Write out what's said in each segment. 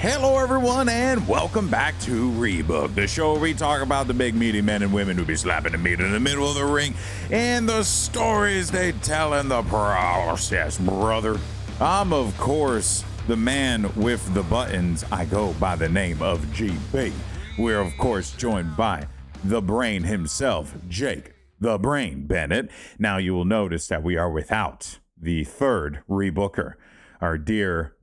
Hello, everyone, and welcome back to Rebook, the show where we talk about the big meaty men and women who be slapping the meat in the middle of the ring and the stories they tell in the process, brother. I'm, of course, the man with the buttons. I go by the name of GB. We're, of course, joined by the brain himself, Jake the Brain Bennett. Now, you will notice that we are without the third rebooker. Our dear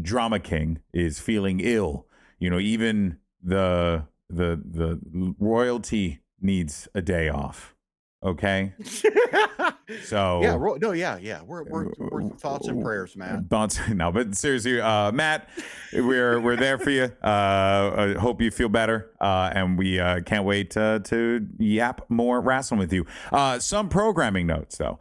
drama king is feeling ill. You know, even the royalty needs a day off. Okay. So We're thoughts and prayers, Matt. No, but seriously, Matt, we're there for you. I hope you feel better, and we can't wait to yap more wrestling with you. Some programming notes, though.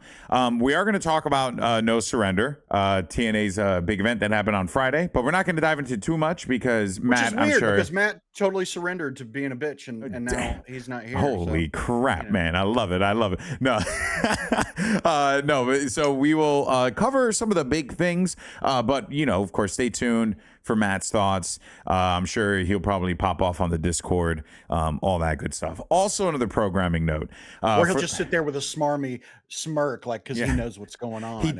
We are going to talk about No Surrender, TNA's big event that happened on Friday, but we're not going to dive into too much because Matt, I'm sure, because Matt totally surrendered to being a bitch, and now he's not here. Holy crap, man! I love it. No, no. So we will cover some of the big things, but you know, of course, stay tuned for Matt's thoughts. I'm sure he'll probably pop off on the Discord, all that good stuff. Also, another programming note, or he'll just sit there with a smarmy smirk, like because he knows what's going on. He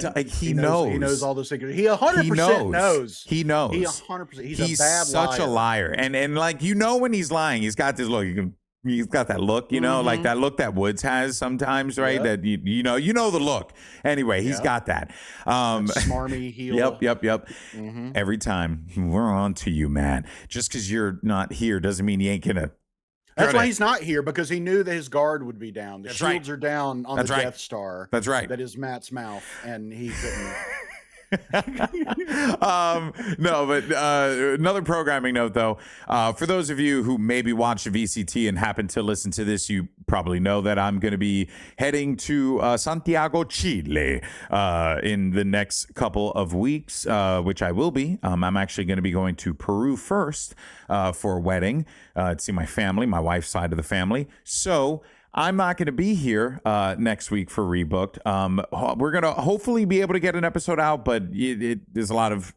knows. He knows all those things. He 100% knows. He knows. He 100%. He's a bad such liar. a liar, and like you know when he's lying, he's got this look. He's got that look, you know, like that look that Woods has sometimes, right? Yep. That you know the look. Anyway, he's got that. Smarmy heel. Yep. Mm-hmm. Every time we're on to you, man. Just because you're not here doesn't mean you ain't gonna. That's why he's not here, because he knew that his guard would be down. The shields are down on the Death Star. That's right. That is Matt's mouth, and he couldn't. No, but another programming note, though, for those of you who maybe watch the VCT and happen to listen to this, you probably know that I'm going to be heading to Santiago, Chile in the next couple of weeks, which I will be. I'm actually going to be going to Peru first for a wedding to see my family, my wife's side of the family. So I'm not going to be here next week for Rebooked. We're going to hopefully be able to get an episode out, but there's a lot of,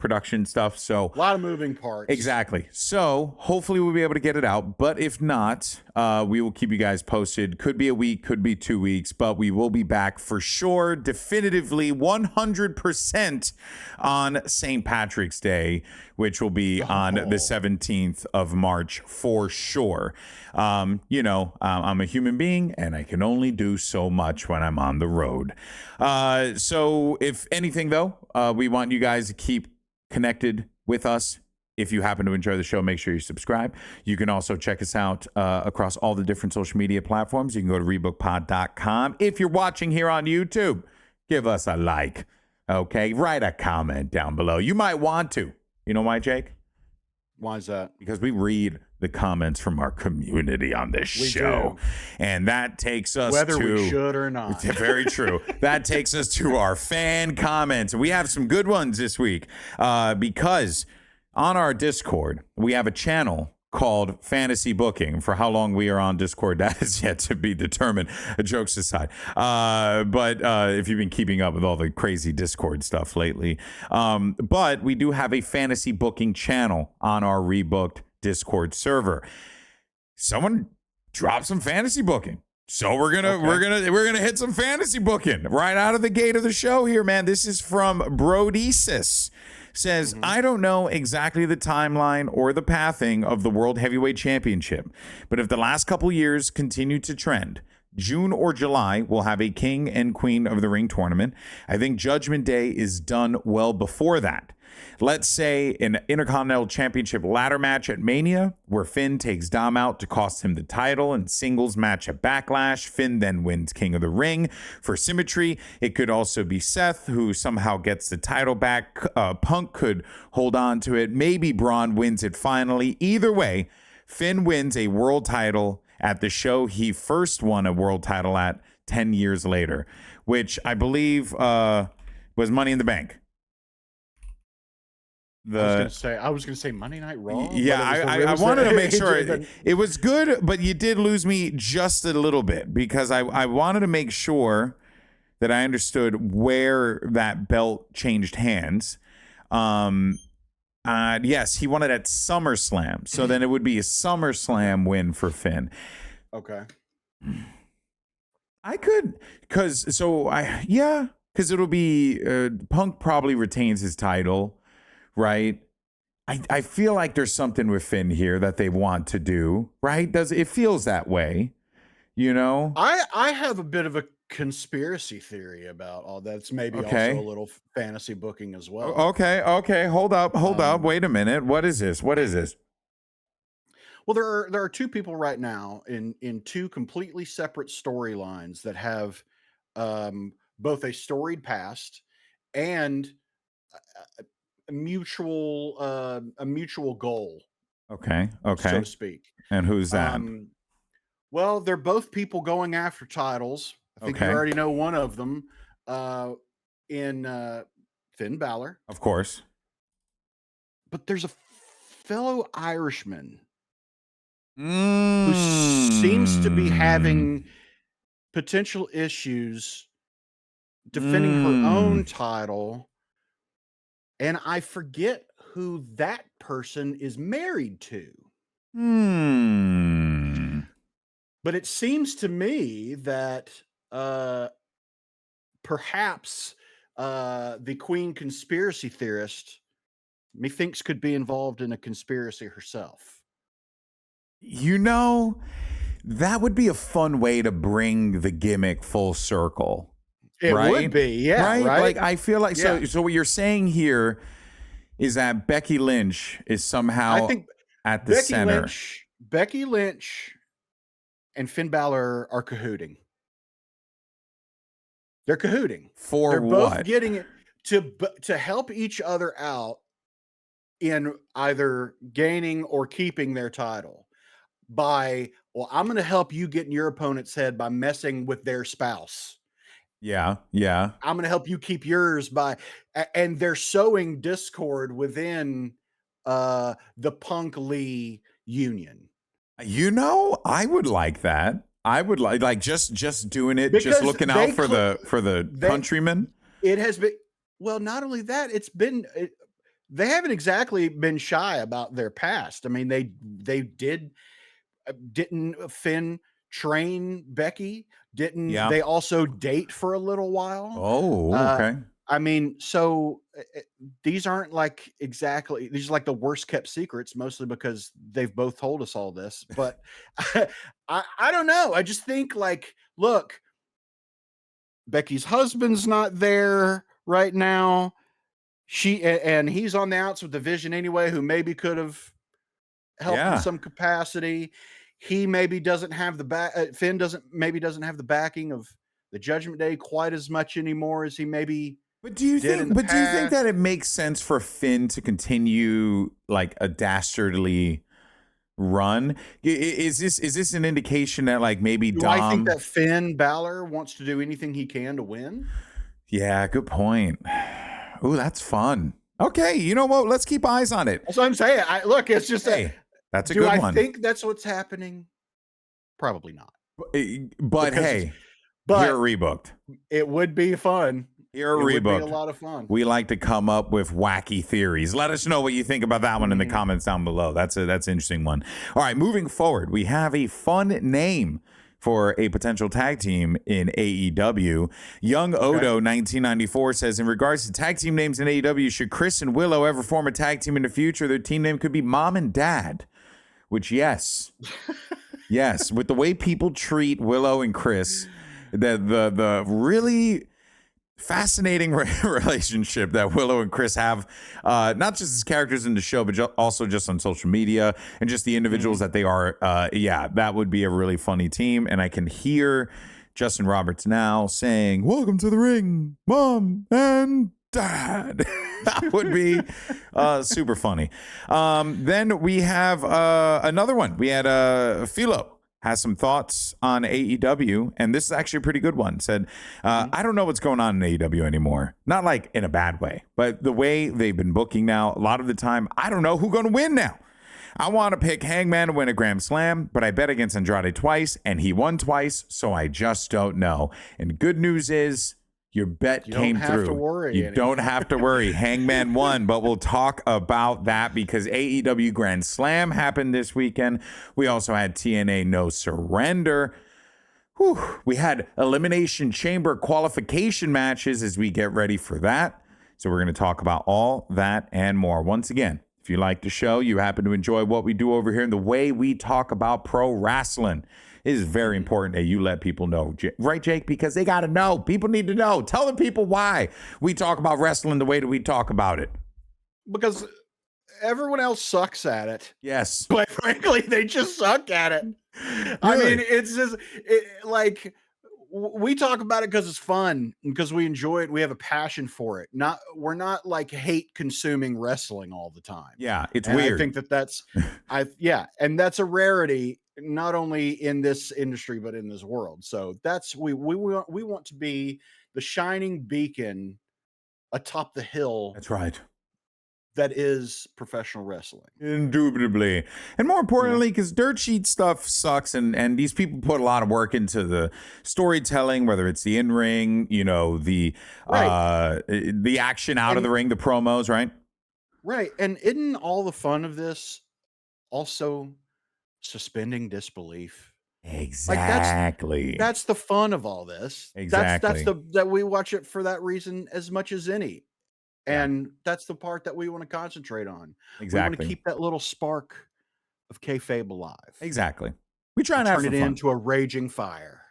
production stuff. So a lot of moving parts. Exactly. So hopefully we'll be able to get it out. But if not, we will keep you guys posted. Could be a week, could be 2 weeks, but we will be back for sure, definitively 100% on St. Patrick's Day, which will be on the 17th of March for sure. I'm a human being and I can only do so much when I'm on the road. So if anything, though, we want you guys to keep connected with us. If you happen to enjoy the show, make sure you subscribe. You can also check us out across all the different social media platforms. You can go to rebookpod.com. If you're watching here on YouTube, give us a like. Okay, write a comment down below. You might want to. You know why, Jake? Why is that? Because we read the comments from our community on this show. And that takes us whether we should or not. Very true. That takes us to our fan comments. We have some good ones this week because on our Discord, we have a channel called Fantasy Booking. For how long we are on Discord, that is yet to be determined, jokes aside. But if you've been keeping up with all the crazy Discord stuff lately. But we do have a Fantasy Booking channel on our Rebooked Discord server. Someone dropped some fantasy booking. So we're gonna hit some fantasy booking right out of the gate of the show here, man. This is from Brodesis. Says, I don't know exactly the timeline or the pathing of the World Heavyweight Championship, but if the last couple years continue to trend, June or July will have a King and Queen of the Ring tournament. I think Judgment Day is done well before that. Let's say an Intercontinental Championship ladder match at Mania, where Finn takes Dom out to cost him the title, and singles match at Backlash. Finn then wins King of the Ring. For symmetry, it could also be Seth, who somehow gets the title back. Punk could hold on to it. Maybe Braun wins it finally. Either way, Finn wins a world title at the show he first won a world title at 10 years later, which I believe was Money in the Bank. I was gonna say Monday Night Raw. Yeah, I wanted to make sure it was good, but you did lose me just a little bit because I wanted to make sure that I understood where that belt changed hands. Yes, he won it at SummerSlam. So then it would be a SummerSlam win for Finn. Okay. I could, because it'll be Punk probably retains his title, right? I feel like there's something with Finn here that they want to do, right? It feels that way, you know? I have a bit of a conspiracy theory about all that's maybe also a little fantasy booking as well. Okay. Hold up. Wait a minute. What is this? Well, there are two people right now in two completely separate storylines that have both a storied past and a mutual goal. Okay. So to speak. And who's that? Well, they're both people going after titles. I think you already know one of them. In Finn Balor, of course. But there's a fellow Irishman who seems to be having potential issues defending her own title, and I forget who that person is married to. But it seems to me that perhaps the Queen conspiracy theorist methinks could be involved in a conspiracy herself. You know, that would be a fun way to bring the gimmick full circle. It would be, yeah. Right? Like, I feel like, so what you're saying here is that Becky Lynch is somehow at the center. Becky Lynch and Finn Balor are cahooting. They're cahooting. They're both getting it to help each other out in either gaining or keeping their title. I'm going to help you get in your opponent's head by messing with their spouse. Yeah. I'm going to help you keep yours and they're sowing discord within the Punk Lee union. You know, I would like that. I would like just doing it, because just looking out for the countrymen. It has been, well, not only that, they haven't exactly been shy about their past. I mean, didn't Finn train Becky? Didn't they also date for a little while? Oh, okay. I mean, so these aren't these are like the worst kept secrets, mostly because they've both told us all this. But I don't know. I just think, like, look, Becky's husband's not there right now. And he's on the outs with the Vision anyway, who maybe could have helped in some capacity. He maybe doesn't have Finn doesn't have the backing of the Judgment Day quite as much anymore as he maybe. But do you think that it makes sense for Finn to continue like a dastardly run? Is this an indication that, like, maybe I think that Finn Balor wants to do anything he can to win? Yeah, good point. Ooh, that's fun. Okay, you know what? Let's keep eyes on it. That's what I'm saying. Look, it's just that's a good one. Do I think that's what's happening? Probably not. But here at Rebooked, it would be fun. Here at Rebooked, would be a lot of fun. We like to come up with wacky theories. Let us know what you think about that one in the comments down below. That's an interesting one. All right, moving forward, we have a fun name for a potential tag team in AEW. Young Odo 1994 says, in regards to tag team names in AEW, should Chris and Willow ever form a tag team in the future? Their team name could be Mom and Dad, which yes, with the way people treat Willow and Chris, the really fascinating relationship that Willow and Chris have, not just as characters in the show, but also just on social media and just the individuals that they are. That would be a really funny team. And I can hear Justin Roberts now saying, "Welcome to the ring, Mom and Dad." That would be super funny. Then we have another one. We had Philo has some thoughts on AEW, and this is actually a pretty good one. Said, I don't know what's going on in AEW anymore. Not like in a bad way, but the way they've been booking now, a lot of the time, I don't know who's going to win now. I want to pick Hangman to win a Grand Slam, but I bet against Andrade twice, and he won twice, so I just don't know. And good news is, Your bet You came don't have through. to worry You don't have to worry. Hangman won, but we'll talk about that because AEW Grand Slam happened this weekend. We also had TNA No Surrender. Whew. We had Elimination Chamber qualification matches as we get ready for that. So we're going to talk about all that and more. Once again, if you like the show, you happen to enjoy what we do over here and the way we talk about pro wrestling, it is very important that you let people know. Right, Jake? Because they got to know. People need to know. Tell the people why we talk about wrestling the way that we talk about it. Because everyone else sucks at it. Yes. But frankly, they just suck at it. Really? I mean, it's just like we talk about it because it's fun, because we enjoy it. We have a passion for it. We're not like hate consuming wrestling all the time. Yeah, it's and weird. I think that's and that's a rarity, not only in this industry but in this world. So that's we want to be the shining beacon atop the hill. That's right. That is professional wrestling. Indubitably. And more importantly, because dirt sheet stuff sucks, and these people put a lot of work into the storytelling, whether it's the in-ring, the action out of the ring, the promos, right? Right. And isn't all the fun of this also suspending disbelief? Exactly. Like that's the fun of all this. Exactly. That we watch it for that reason as much as any. And that's the part that we want to concentrate on. Exactly. We want to keep that little spark of kayfabe alive. Exactly. We try and have turn some it fun. into a raging fire.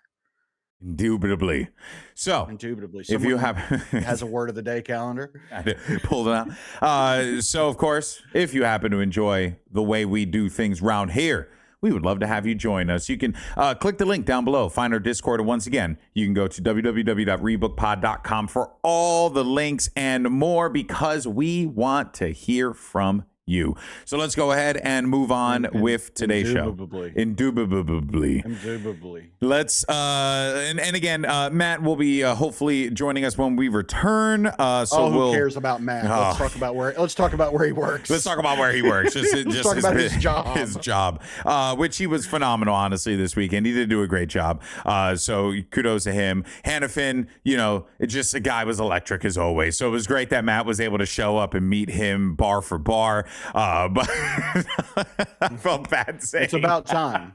Indubitably. So, if you have has a word of the day calendar, pulled it out. So, of course, if you happen to enjoy the way we do things round here, we would love to have you join us. You can click the link down below, find our Discord, and once again, you can go to www.rebookpod.com for all the links and more, because we want to hear from you. So let's go ahead and move on with today's show. Indubitably. Let's and again, Matt will be hopefully joining us when we return. Who cares about Matt? Let's talk about where he works. Let's talk about where he works. Let's talk about his job. His job, which he was phenomenal, honestly, this weekend. He did do a great job. So kudos to him. Hannafin, it's just a guy was electric as always. So it was great that Matt was able to show up and meet him bar for bar. But I felt bad saying it's about time.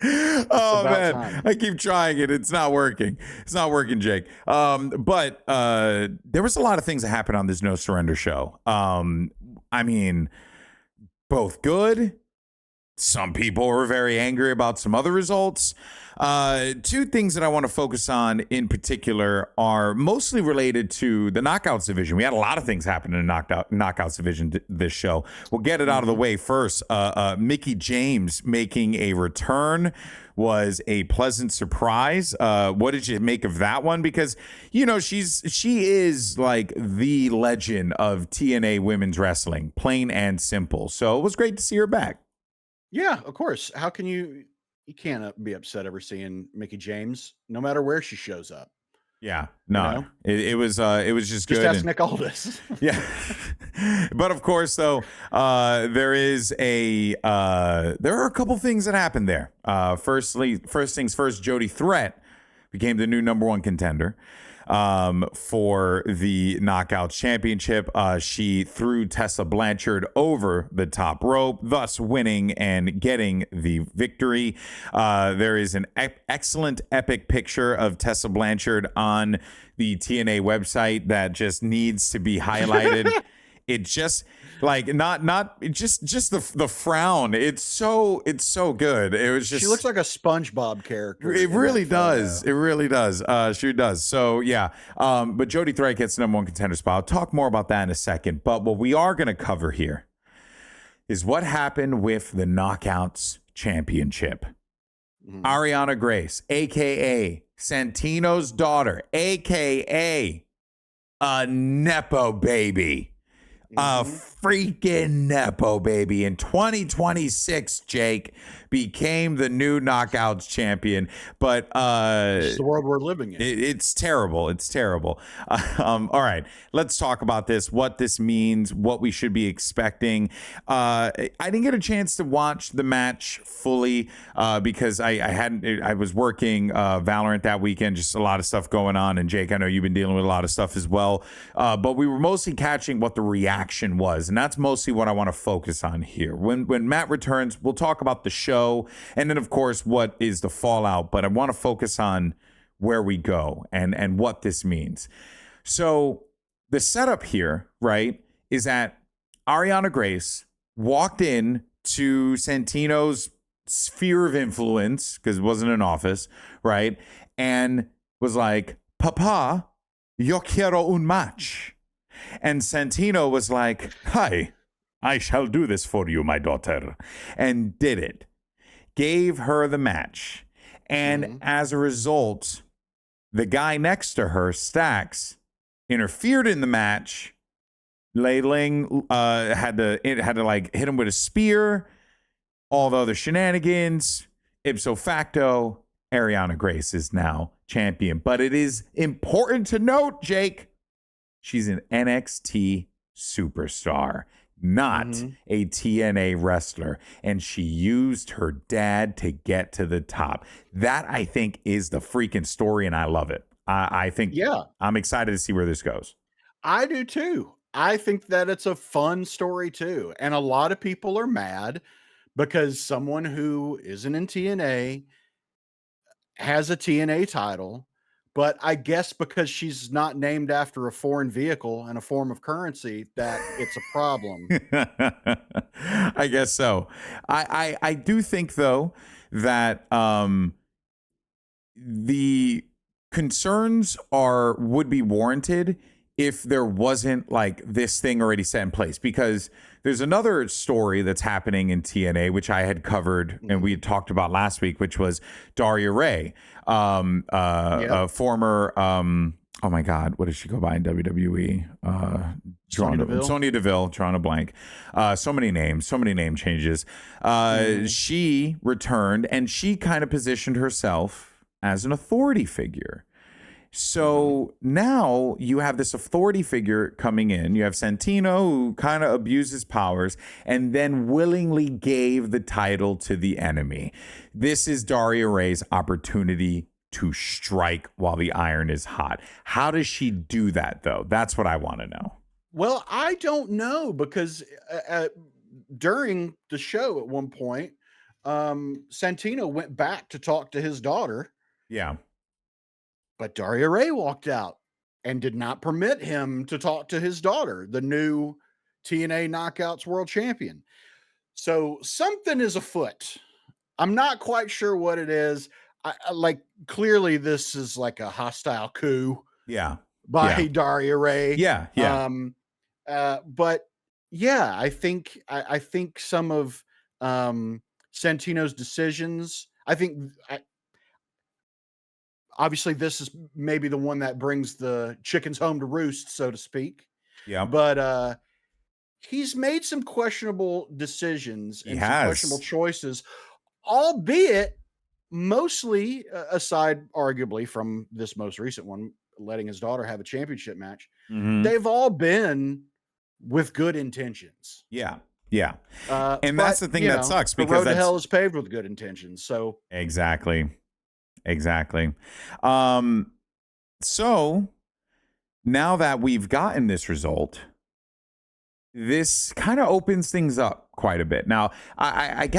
Oh man, I keep trying it. It's not working. It's not working, Jake. But there was a lot of things that happened on this No Surrender show. I mean, both good. Some people were very angry about some other results. Two things that I want to focus on in particular are mostly related to the Knockouts division. We had a lot of things happen in the Knockouts division this show. We'll get it out of the way first. Mickie James making a return was a pleasant surprise. What did you make of that one? Because, she is like the legend of TNA women's wrestling, plain and simple. So it was great to see her back. Yeah, of course. How can you can't be upset ever seeing Mickie James, no matter where she shows up. Yeah, no, it was just good. Just ask Nick Aldis. Yeah, but of course, though, there are a couple things that happened there. First things first, Jody Threat became the new #1 contender for the Knockout Championship. She threw Tessa Blanchard over the top rope, thus winning and getting the victory. There is an excellent epic picture of Tessa Blanchard on the TNA website that just needs to be highlighted. It just like just the frown. It's so good. It was just, she looks like a SpongeBob character. It really does. It really does. She does. So yeah. But Jody Threat gets the #1 contender spot. I'll talk more about that in a second. But what we are going to cover here is what happened with the Knockouts Championship. Arianna Grace, aka Santino's daughter, aka a Nepo baby. A freaking Nepo baby in 2026, Jake, became the new Knockouts champion. But It's the world we're living in. it's terrible. It's terrible. All right, let's talk about this, what this means, what we should be expecting. I didn't get a chance to watch the match fully because I was working Valorant that weekend, just a lot of stuff going on. And Jake, I know you've been dealing with a lot of stuff as well. But we were mostly catching what the reaction was. And that's mostly what I want to focus on here. When Matt returns, we'll talk about the show. And then, of course, what is the fallout. But I want to focus on where we go and what this means. So the setup here, right, is that Arianna Grace walked in to Santino's sphere of influence, because it wasn't an office, right, and was like, Papa, yo quiero un match. And Santino was like, hi, I shall do this for you, my daughter, and did it. Gave her the match. And as a result, the guy next to her, Stax, interfered in the match. Ladling had to like hit him with a spear. All the other shenanigans. Ipso facto, Arianna Grace is now champion. But it is important to note, Jake, she's an NXT superstar, not a TNA wrestler. And she used her dad to get to the top. That, I think, is the freaking story, and I love it. I think, I'm excited to see where this goes. I do too. I think that it's a fun story too. And a lot of people are mad because someone who isn't in TNA has a TNA title, but I guess because she's not named after a foreign vehicle and a form of currency, that it's a problem. I guess so. I do think, though, that the concerns would be warranted if there wasn't like this thing already set in place, because there's another story that's happening in TNA, which I had covered and we had talked about last week, which was Daria Rae, a former, oh my God, what does she go by in WWE? Sonya Deville, drawing a blank. So many names, so many name changes. She returned and she kind of positioned herself as an authority figure. So now you have this authority figure coming in. You have Santino, who kind of abuses powers and then willingly gave the title to the enemy. This is Daria Rae's opportunity to strike while the iron is hot. How does she do that, though? That's what I want to know. Well, I don't know, because during the show at one point, Santino went back to talk to his daughter. Yeah. But Daria Rae walked out and did not permit him to talk to his daughter, the new TNA Knockouts World Champion. So something is afoot. I'm not quite sure what it is. Clearly this is like a hostile coup. By Daria Rae. But yeah, I think some of Santino's decisions, obviously, this is maybe the one that brings the chickens home to roost, so to speak. Yeah. But he's made some questionable decisions and some questionable choices, albeit mostly, aside arguably from this most recent one, letting his daughter have a championship match, they've all been with good intentions. And that's the thing that sucks, because the road to hell is paved with good intentions. So Exactly. So now that we've gotten this result, this kind of opens things up quite a bit. Now,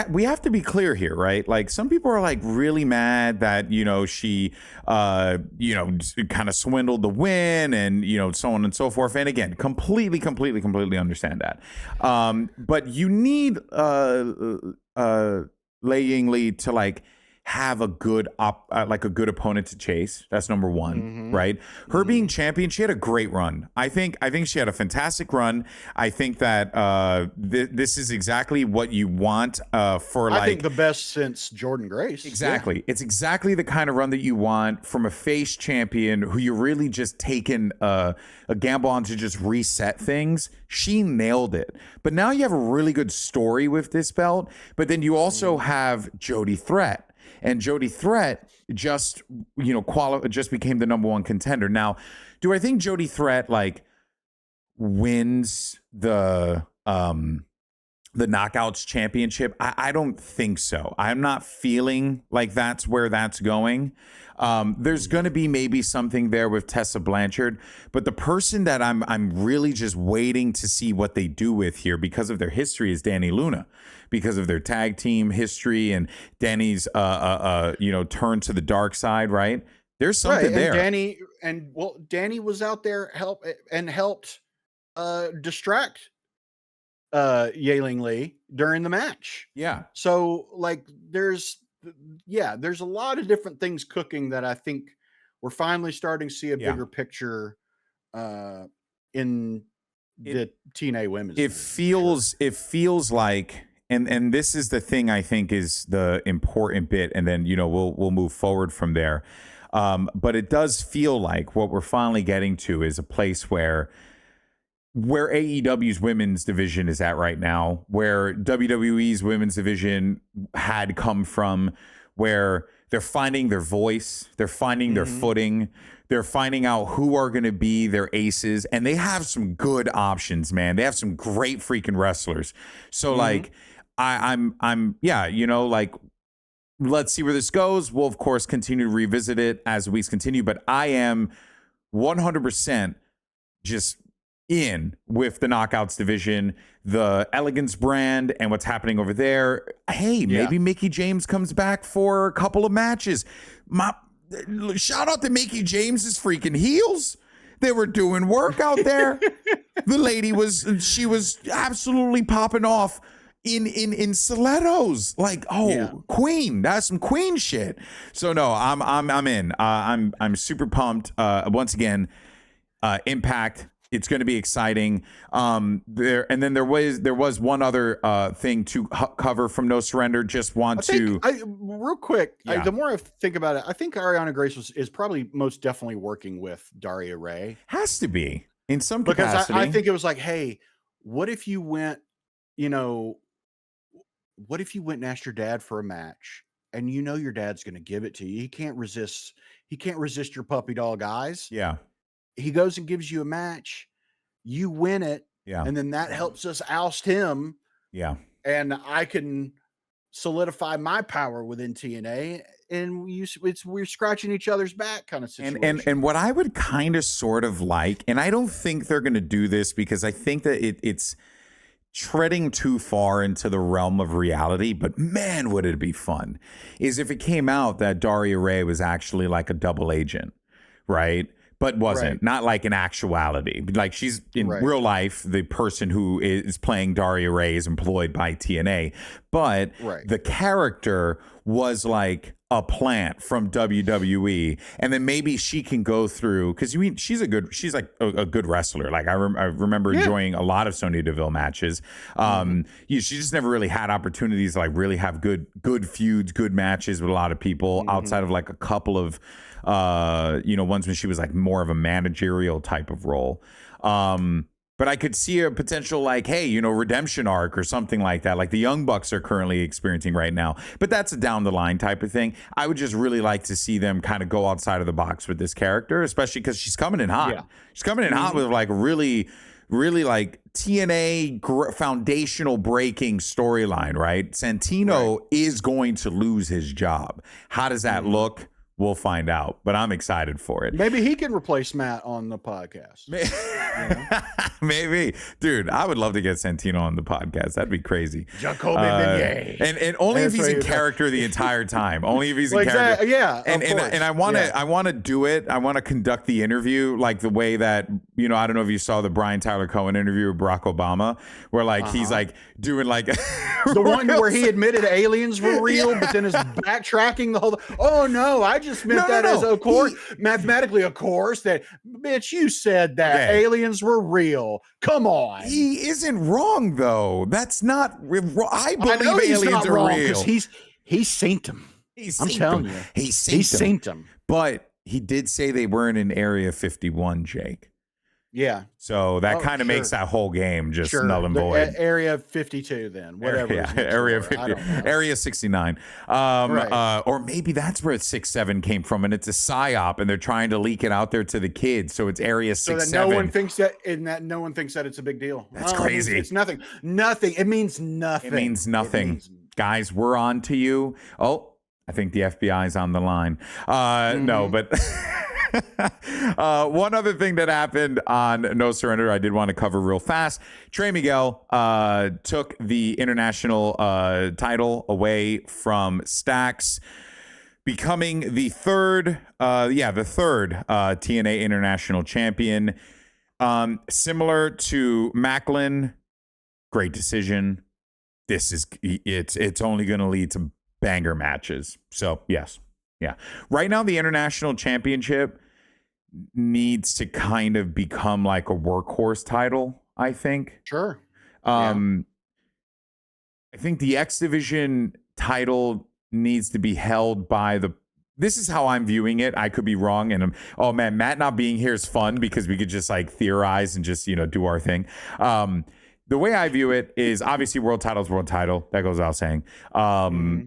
we have to be clear here, right? Like, some people are like really mad that, she, kind of swindled the win and, so on and so forth. And again, completely understand that. But you need Lei Yingli to like have a good like a good opponent to chase. That's number one, right? Her being champion, she had a great run. I think she had a fantastic run. I think that this is exactly what you want for like. I think the best since Jordan Grace. Exactly. Yeah. It's exactly the kind of run that you want from a face champion who you're really just taking a gamble on to just reset things. She nailed it. But now you have a really good story with this belt. But then you also have Jody Threat. And Jody Threat just, just became the number one contender. Now, do I think Jody Threat like wins the Knockouts Championship? I don't think so. I'm not feeling like that's where that's going. There's going to be maybe something there with Tessa Blanchard, but the person that I'm really just waiting to see what they do with here because of their history is Danny Luna, because of their tag team history and Danny's turn to the dark side, right? There's something there. Danny was out there helped distract Yaling Lee during the match. Yeah. So like there's a lot of different things cooking that I think we're finally starting to see a bigger picture in the TNA women's. It feels like, and this is the thing I think is the important bit, and then we'll move forward from there. But it does feel like what we're finally getting to is a place where AEW's women's division is at right now, where WWE's women's division had come from, where they're finding their voice, they're finding their footing, they're finding out who are going to be their aces, and they have some good options, man. They have some great freaking wrestlers. So like, let's see where this goes. We'll of course continue to revisit it as weeks continue, but I am 100% just in with the Knockouts division, the Elegance brand, and what's happening over there. Hey, maybe Mickie James comes back for a couple of matches. Shout out to Mickie James's freaking heels. They were doing work out there. The lady was absolutely popping off in stilettos. Like, Queen. That's some Queen shit. So no, I'm in. I'm super pumped. Once again, Impact. It's going to be exciting. There was one other thing to cover from No Surrender. Just real quick. The more I think about it, I think Arianna Grace is probably most definitely working with Daria Rae. Has to be in some capacity. Because I think it was like, hey, what if you went and asked your dad for a match, and your dad's going to give it to you. He can't resist your puppy dog eyes. Yeah. He goes and gives you a match, you win it, and then that helps us oust him. Yeah. And I can solidify my power within TNA, and we're scratching each other's back kind of situation. And what I would kind of sort of like, and I don't think they're going to do this because I think that it's treading too far into the realm of reality, but man, would it be fun, is if it came out that Daria Rae was actually like a double agent, right? But wasn't, not like in actuality. Like she's in real life, the person who is playing Daria Rae is employed by TNA. But the character was like a plant from WWE. And then maybe she can go through, because she's like a good wrestler. Like I remember enjoying a lot of Sonya Deville matches. She just never really had opportunities to like really have good feuds, good matches with a lot of people outside of like a couple of ones when she was like more of a managerial type of role. But I could see a potential like, hey, redemption arc or something like that, like the Young Bucks are currently experiencing right now. But that's a down the line type of thing. I would just really like to see them kind of go outside of the box with this character, especially because she's coming in hot. Yeah. She's coming in hot with like really like TNA foundational breaking storyline, right? Santino is going to lose his job. How does that look? We'll find out, but I'm excited for it. Maybe he can replace Matt on the podcast. Maybe, dude. I would love to get Santino on the podcast. That'd be crazy. Jacoby Beignet. And only if he's in character the entire time. Only if he's in character. Yeah, and I want to do it. I want to conduct the interview like the way that, you know, I don't know if you saw the Brian Tyler Cohen interview with Barack Obama, where like he's like doing like the one where he admitted aliens were real, but then is backtracking the whole. Oh no, I just meant as of course, mathematically, of course, that bitch, you said that aliens were real. Come on. He isn't wrong though. That's not I believe aliens are real. He's seen them. I'm telling you. He's seen them. But he did say they weren't in Area 51, Jake. Yeah. So that kind of makes that whole game just null and void. Area 52 then. Whatever. Area 50. Area 69. Or maybe that's where 6-7 came from, and it's a psyop and they're trying to leak it out there to the kids. So it's Area 6-7. So that no one thinks that it's a big deal. That's crazy. It's nothing. Nothing. It means nothing. It means nothing. Guys, we're on to you. Oh, I think the FBI is on the line. No, but one other thing that happened on No Surrender I did want to cover real fast. Trey Miguel took the international title away from Stax, becoming the third TNA International Champion. Similar to Macklin, great decision. It's only going to lead to banger matches. So yes. Yeah. Right now, the international championship needs to kind of become like a workhorse title, I think. Sure. I think the X Division title needs to be held by this is how I'm viewing it. I could be wrong. And Matt not being here is fun because we could just like theorize and just, do our thing. The way I view it is obviously world title's world title. That goes without saying.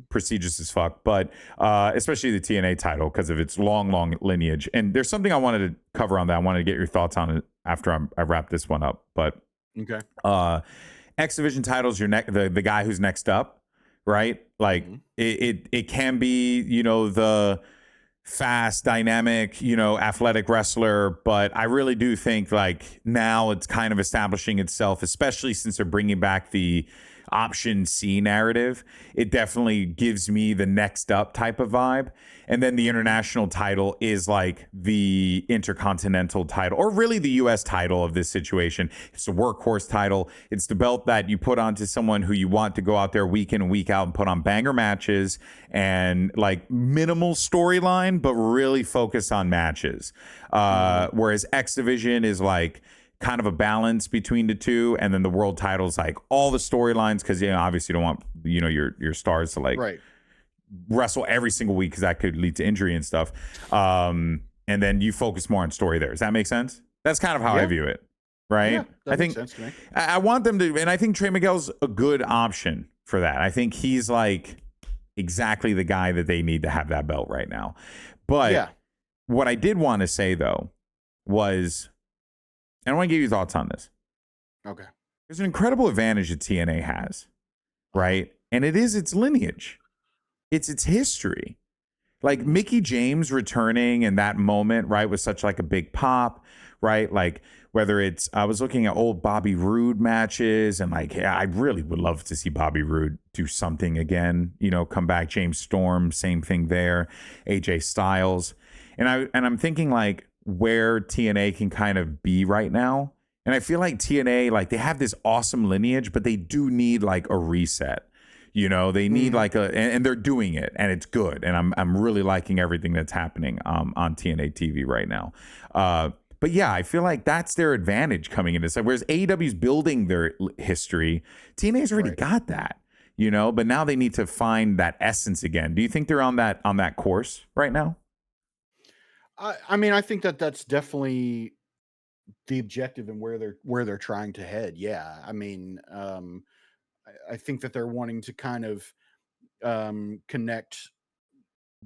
Prestigious as fuck. But especially the TNA title because of its long lineage. And there's something I wanted to cover on that. I wanted to get your thoughts on it after I wrap this one up. But okay. X Division title's the guy who's next up, right? Like it can be, the fast, dynamic, athletic wrestler, but I really do think like now it's kind of establishing itself, especially since they're bringing back the option C narrative. It definitely gives me the next up type of vibe. And then the international title is like the intercontinental title, or really the US title of this situation. It's a workhorse title. It's the belt that you put onto someone who you want to go out there week in and week out and put on banger matches and like minimal storyline, but really focus on matches. Whereas X Division is like kind of a balance between the two, and then the world title's like all the storylines because obviously you don't want your stars to like wrestle every single week because that could lead to injury and stuff. And then you focus more on story there. Does that make sense? That's kind of how I view it, right? Yeah, I think makes sense to me. I want them to, and I think Trey Miguel's a good option for that. I think he's like exactly the guy that they need to have that belt right now. But what I did want to say though was, and I want to give you thoughts on this. Okay. There's an incredible advantage that TNA has, right? And it is its lineage. It's its history. Like Mickie James returning in that moment, right, was such like a big pop, right? Like whether it's, I was looking at old Bobby Roode matches and like, I really would love to see Bobby Roode do something again, come back. James Storm, same thing there. AJ Styles. And I'm thinking like where TNA can kind of be right now. And I feel like TNA, like they have this awesome lineage, but they do need like a reset. They need like and they're doing it and it's good. And I'm really liking everything that's happening on TNA TV right now. But yeah, I feel like that's their advantage coming into this. Whereas AEW's building their history, TNA's already got that, but now they need to find that essence again. Do you think they're on that course right now? I mean, I think that's definitely the objective and where they're trying to head. Yeah. I mean, I think that they're wanting to kind of connect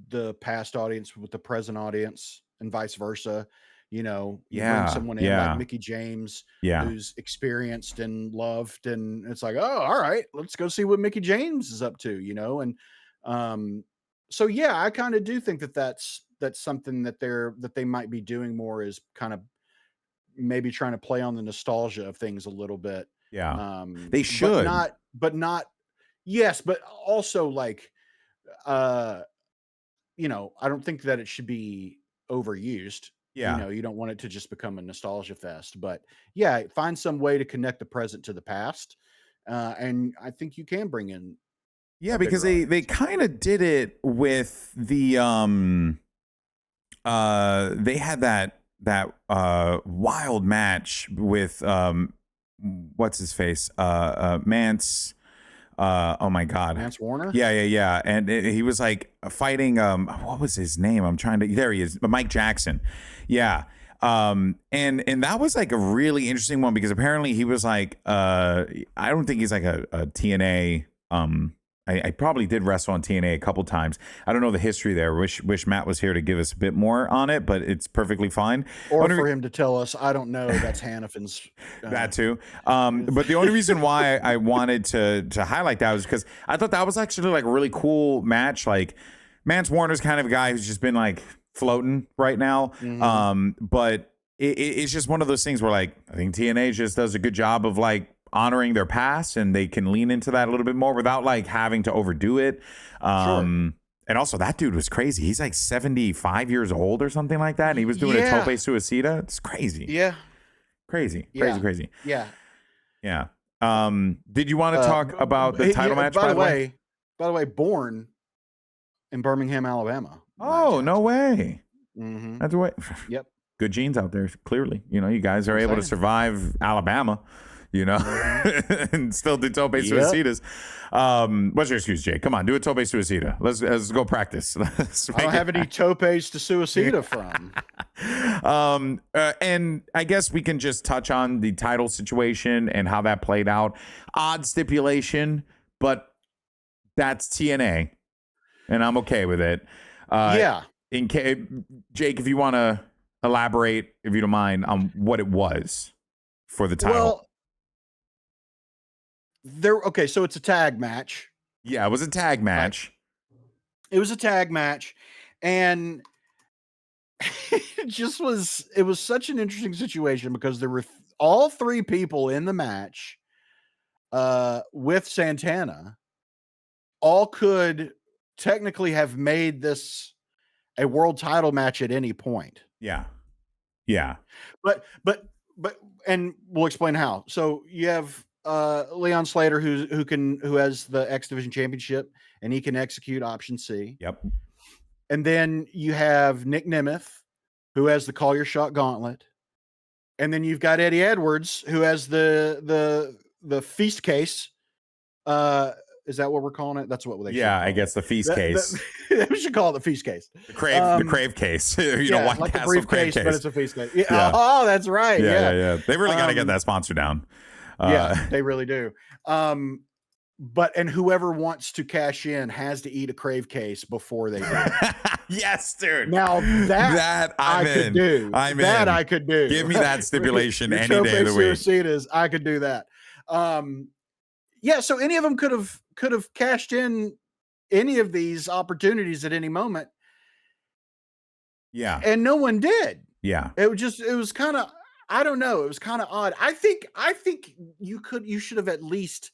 the past audience with the present audience and vice versa. You bring someone in like Mickie James, who's experienced and loved, and it's like, oh, all right, let's go see what Mickie James is up to, and so yeah, I kind of do think that's that's something that they might be doing more, is kind of maybe trying to play on the nostalgia of things a little bit. Yeah. They should. But not yes, but also like you know, I don't think that it should be overused. You Yeah. know, you don't want it to just become a nostalgia fest, but yeah, find some way to connect the present to the past. And I think you can bring in Yeah, a because bigger they audience. kind of did it with the they had that wild match with what's his face? Mance, oh my god. Lance Warner? Yeah. And he was like fighting what was his name? There he is, Mike Jackson. Yeah. And that was like a really interesting one because apparently he was like I don't think he's like a TNA I probably did wrestle on TNA a couple times. I don't know the history there. Wish Matt was here to give us a bit more on it, but it's perfectly fine. Or for him to tell us, I don't know, that's Hannifin's. That too. But the only reason why I wanted to highlight that was because I thought that was actually like a really cool match. Like Mance Warner's kind of a guy who's just been like floating right now. But it's just one of those things where like I think TNA just does a good job of like honoring their past, and they can lean into that a little bit more without like having to overdo it. And also that dude was crazy. He's like 75 years old or something like that. And he was doing a tope suicida. It's crazy. Yeah. Crazy. Yeah. Yeah. Did you want to talk about the title match, by the way? By the way, born in Birmingham, Alabama. Oh, no way. That's the way. Yep. Good genes out there, clearly. You know, you guys are able to survive Alabama, you know, and still do tope suicidas. What's your excuse, Jake? Come on, do a tope suicida. Let's go practice. I don't have any topes to suicida from. And I guess we can just touch on the title situation and how that played out. Odd stipulation, but that's TNA, and I'm okay with it. Jake, if you want to elaborate, if you don't mind, on what it was for the title. Well, okay, so it's a tag match. Yeah, it was a tag match. Right. It was a tag match, and it was such an interesting situation because there were all three people in the match with Santana all could technically have made this a world title match at any point. Yeah. But and we'll explain how. So you have Leon Slater who has the X Division Championship, and he can execute option C. Yep. And then you have Nick Nemeth, who has the Call Your Shot Gauntlet. And then you've got Eddie Edwards, who has the feast case. Is that what we're calling it? That's what they should call I guess the feast case. We should call it the feast case. The crave case. White like Castle the briefcase, case. But it's a feast case. Yeah. Oh, that's right. Yeah. They really got to get that sponsor down. Yeah, they really do. And whoever wants to cash in has to eat a crave case before they do. Yes, dude. Now that I could do. I could do. Give me that stipulation any day of the week. Suicidas, I could do that. Yeah, so any of them could have cashed in any of these opportunities at any moment. Yeah. And no one did. Yeah. It was kind of, I don't know, it was kind of odd. I think you should have at least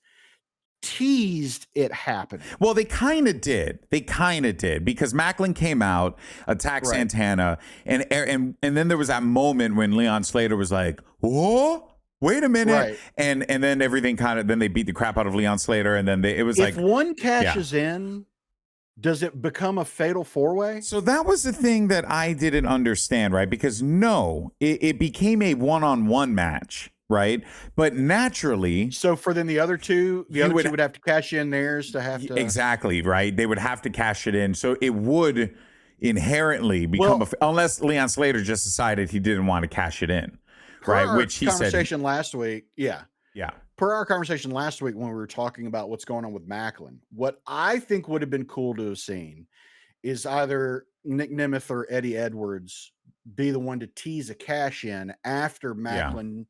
teased it happening. Well, they kind of did because Macklin came out, attacked Santana, and then there was that moment when Leon Slater was like, "Whoa, wait a minute," and then everything then they beat the crap out of Leon Slater, and then it was if one cashes in, does it become a fatal four-way? So that was the thing that I didn't understand, right? Because it became a one-on-one match. Right. But naturally. So for then the other two would have to cash in theirs to have to. Exactly. Right. They would have to cash it in. So it would inherently become unless Leon Slater just decided he didn't want to cash it in. Right. Which he said. Last week. Yeah. Yeah. Per our conversation last week when we were talking about what's going on with Macklin, what I think would have been cool to have seen is either Nick Nemeth or Eddie Edwards be the one to tease a cash in after Macklin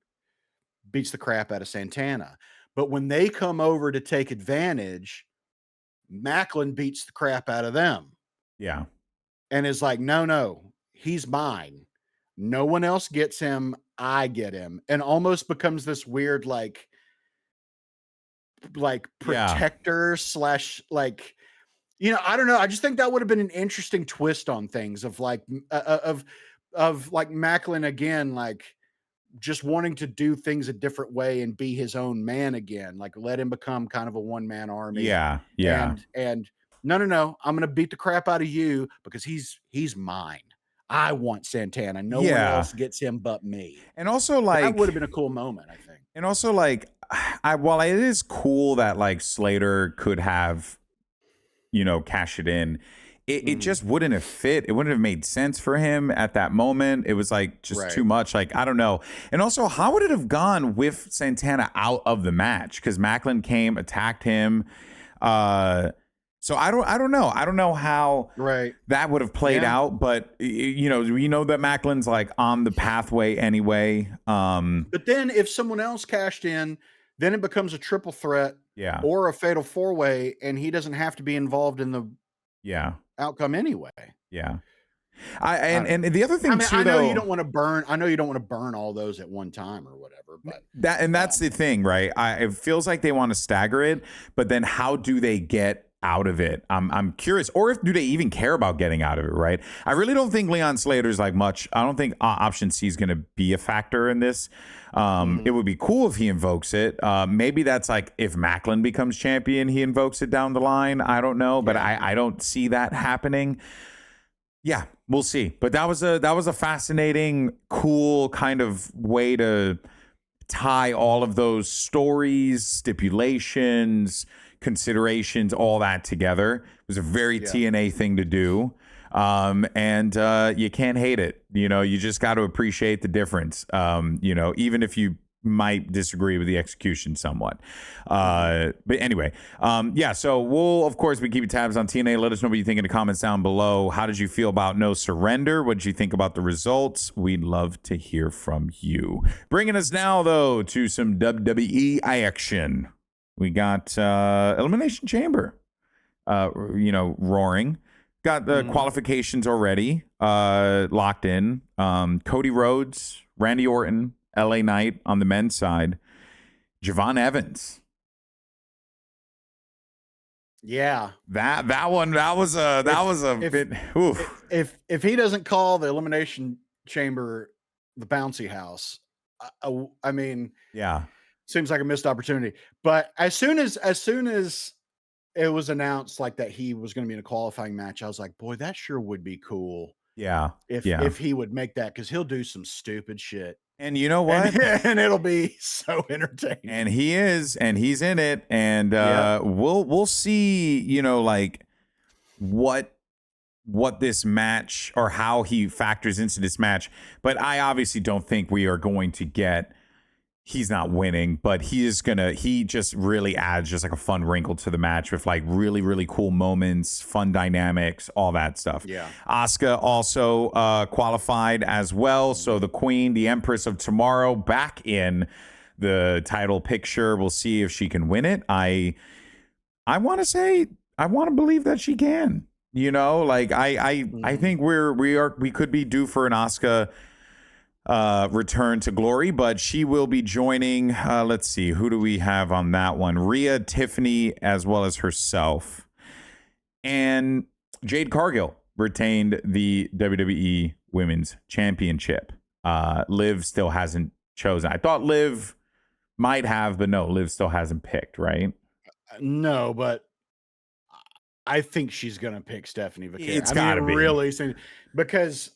beats the crap out of Santana. But when they come over to take advantage, Macklin beats the crap out of them. Yeah. and is like, no, he's mine. No one else gets him. I get him. And almost becomes this weird, like Yeah. protector slash like, I don't know. I just think that would have been an interesting twist on things of like, of like Macklin again, like just wanting to do things a different way and be his own man again. Like let him become kind of a one-man army. Yeah. Yeah. And no, I'm gonna beat the crap out of you because he's mine. I want Santana. No one Yeah. else gets him but me. And also That would like have been a cool moment, I think. and also like while it is cool that like Slater could have, cash it in, it just wouldn't have fit. It wouldn't have made sense for him at that moment. It was like just Right. too much. Like, I don't know. And also, how would it have gone with Santana out of the match? Because Macklin came, attacked him. So I don't know. I don't know how Right. that would have played Yeah. out, but we know that Macklin's like on the pathway anyway. But then if someone else cashed in, then it becomes a triple threat Yeah. or a fatal four-way, and he doesn't have to be involved in the Yeah. outcome anyway. Yeah. I And the other thing too, I know you though, don't want to burn. I know you don't want to burn all those at one time or whatever, but that's the thing, right? It feels like they want to stagger it, but then how do they get out of it? I'm curious, or do they even care about getting out of it? Right? I really don't think Leon Slater's like much. I don't think option C is going to be a factor in this. It would be cool if he invokes it. Maybe that's like if Macklin becomes champion, he invokes it down the line. I don't know, but I don't see that happening. Yeah, we'll see. But that was a fascinating, cool kind of way to tie all of those stories, stipulations, considerations, all that together. It was a very TNA thing to do. And you can't hate it. You just got to appreciate the difference. Even if you might disagree with the execution somewhat. But anyway, so we'll, of course, be keeping tabs on TNA. Let us know what you think in the comments down below. How did you feel about No Surrender? What did you think about the results? We'd love to hear from you. Bringing us now, though, to some WWE action. We got Elimination Chamber, roaring. Got the qualifications already locked in. Cody Rhodes, Randy Orton, LA Knight on the men's side. Javon Evans. yeah, That was a bit. Oof. if he doesn't call the Elimination Chamber the bouncy house, I mean, Yeah. seems like a missed opportunity. But as soon as it was announced like that he was going to be in a qualifying match, I was like, boy, that sure would be cool Yeah. if he would make that, because he'll do some stupid shit. And you know what? And it'll be so entertaining. And he is, and he's in it, and we'll see, like what this match or how he factors into this match. But I obviously don't think we are going to get. He's not winning, but he just really adds just like a fun wrinkle to the match with like really, really cool moments, fun dynamics, all that stuff. Yeah. Asuka also qualified as well. So the Queen, the Empress of Tomorrow, back in the title picture. We'll see if she can win it. I want to believe that she can. I think we could be due for an Asuka return to glory, but she will be joining. Let's see, who do we have on that one? Rhea, Tiffany, as well as herself, and Jade Cargill retained the WWE Women's Championship. Liv still hasn't chosen. I thought Liv might have, but no, Liv still hasn't picked. Right? No, but I think she's gonna pick Stephanie Vaquer. It's gotta be. Really, because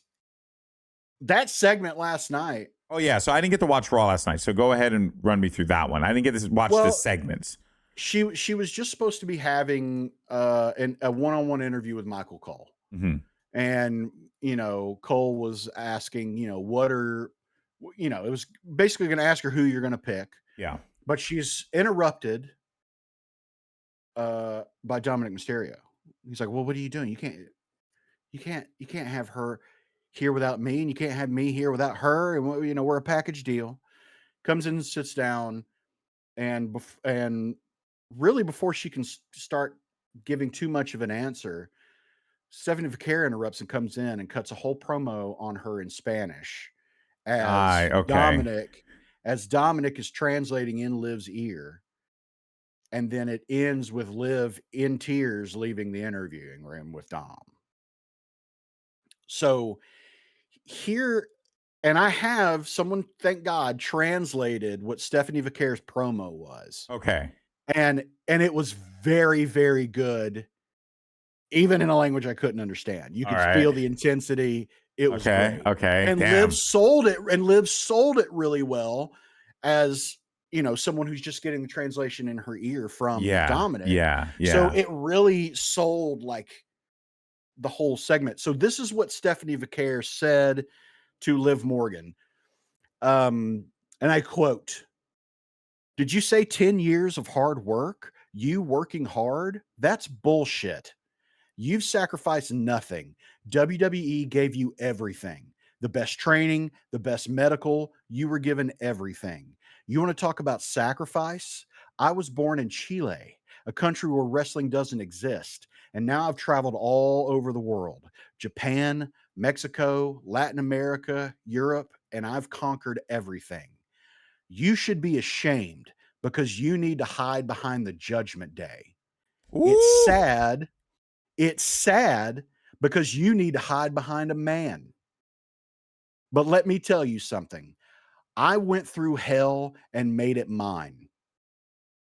that segment last night. Oh yeah, so I didn't get to watch Raw last night. So go ahead and run me through that one. I didn't get to watch the segments. She was just supposed to be having a one-on-one interview with Michael Cole, and Cole was asking, it was basically going to ask her who you're going to pick. Yeah, but she's interrupted by Dominic Mysterio. He's like, "Well, what are you doing? You can't have her here without me, and you can't have me here without her. And we're a package deal." Comes in and sits down, and really before she can start giving too much of an answer, Stephanie Vaquer interrupts and comes in and cuts a whole promo on her in Spanish Aye, as okay. Dominic is translating in Liv's ear. And then it ends with Liv in tears leaving the interviewing room with Dom. So here, and I have someone, thank God, translated what Stephanie Vaquer's promo was. Okay. And it was very, very good, even in a language I couldn't understand. You All could right. feel the intensity. It was Okay. great. Okay. And Damn. Liv sold it really well as, someone who's just getting the translation in her ear from Yeah. Dominic. Yeah. So Yeah. it really sold like the whole segment. So this is what Stephanie Vaquer said to Liv Morgan. And I quote, "Did you say 10 years of hard work? You working hard? That's bullshit. You've sacrificed nothing. WWE gave you everything. The best training, the best medical. You were given everything. You want to talk about sacrifice? I was born in Chile, a country where wrestling doesn't exist. And now I've traveled all over the world, Japan, Mexico, Latin America, Europe, and I've conquered everything. You should be ashamed because you need to hide behind the judgment day. It's Ooh. sad. It's sad because you need to hide behind a man. But let me tell you something. I went through hell and made it mine.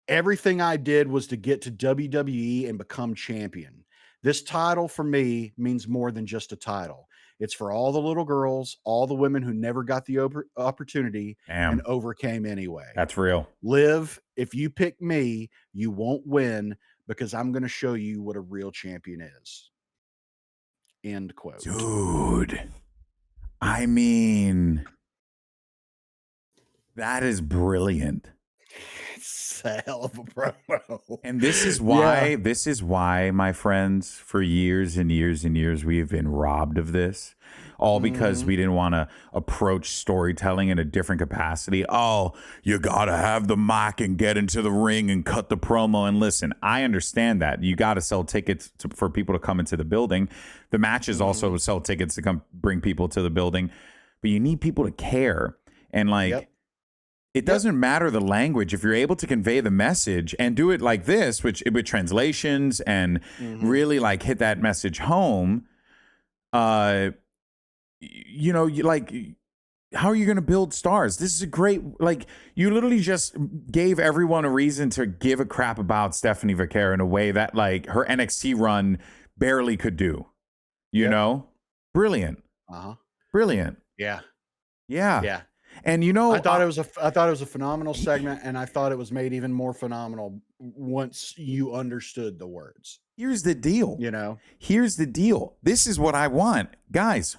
Everything I did was to get to WWE and become champion. This title for me means more than just a title. It's for all the little girls, all the women who never got the opportunity and Damn. overcame anyway. That's real. Liv, if you pick me, you won't win because I'm going to show you what a real champion is." End quote. Dude. I mean, that is brilliant. It's a hell of a promo. And this is why, my friends, for years and years and years, we have been robbed of this. All because we didn't want to approach storytelling in a different capacity. Oh, you got to have the mic and get into the ring and cut the promo. And listen, I understand that. You got to sell tickets for people to come into the building. The matches also sell tickets to come bring people to the building. But you need people to care. And like, it doesn't matter the language if you're able to convey the message and do it like this, which with translations and really like hit that message home. You like, how are you going to build stars? This is a great, like, you literally just gave everyone a reason to give a crap about Stephanie Vaquer in a way that like her NXT run barely could do. You know, brilliant, brilliant. Yeah. And I thought it was a phenomenal segment, and I thought it was made even more phenomenal once you understood the words. Here's the deal. Here's the deal. This is what I want. Guys,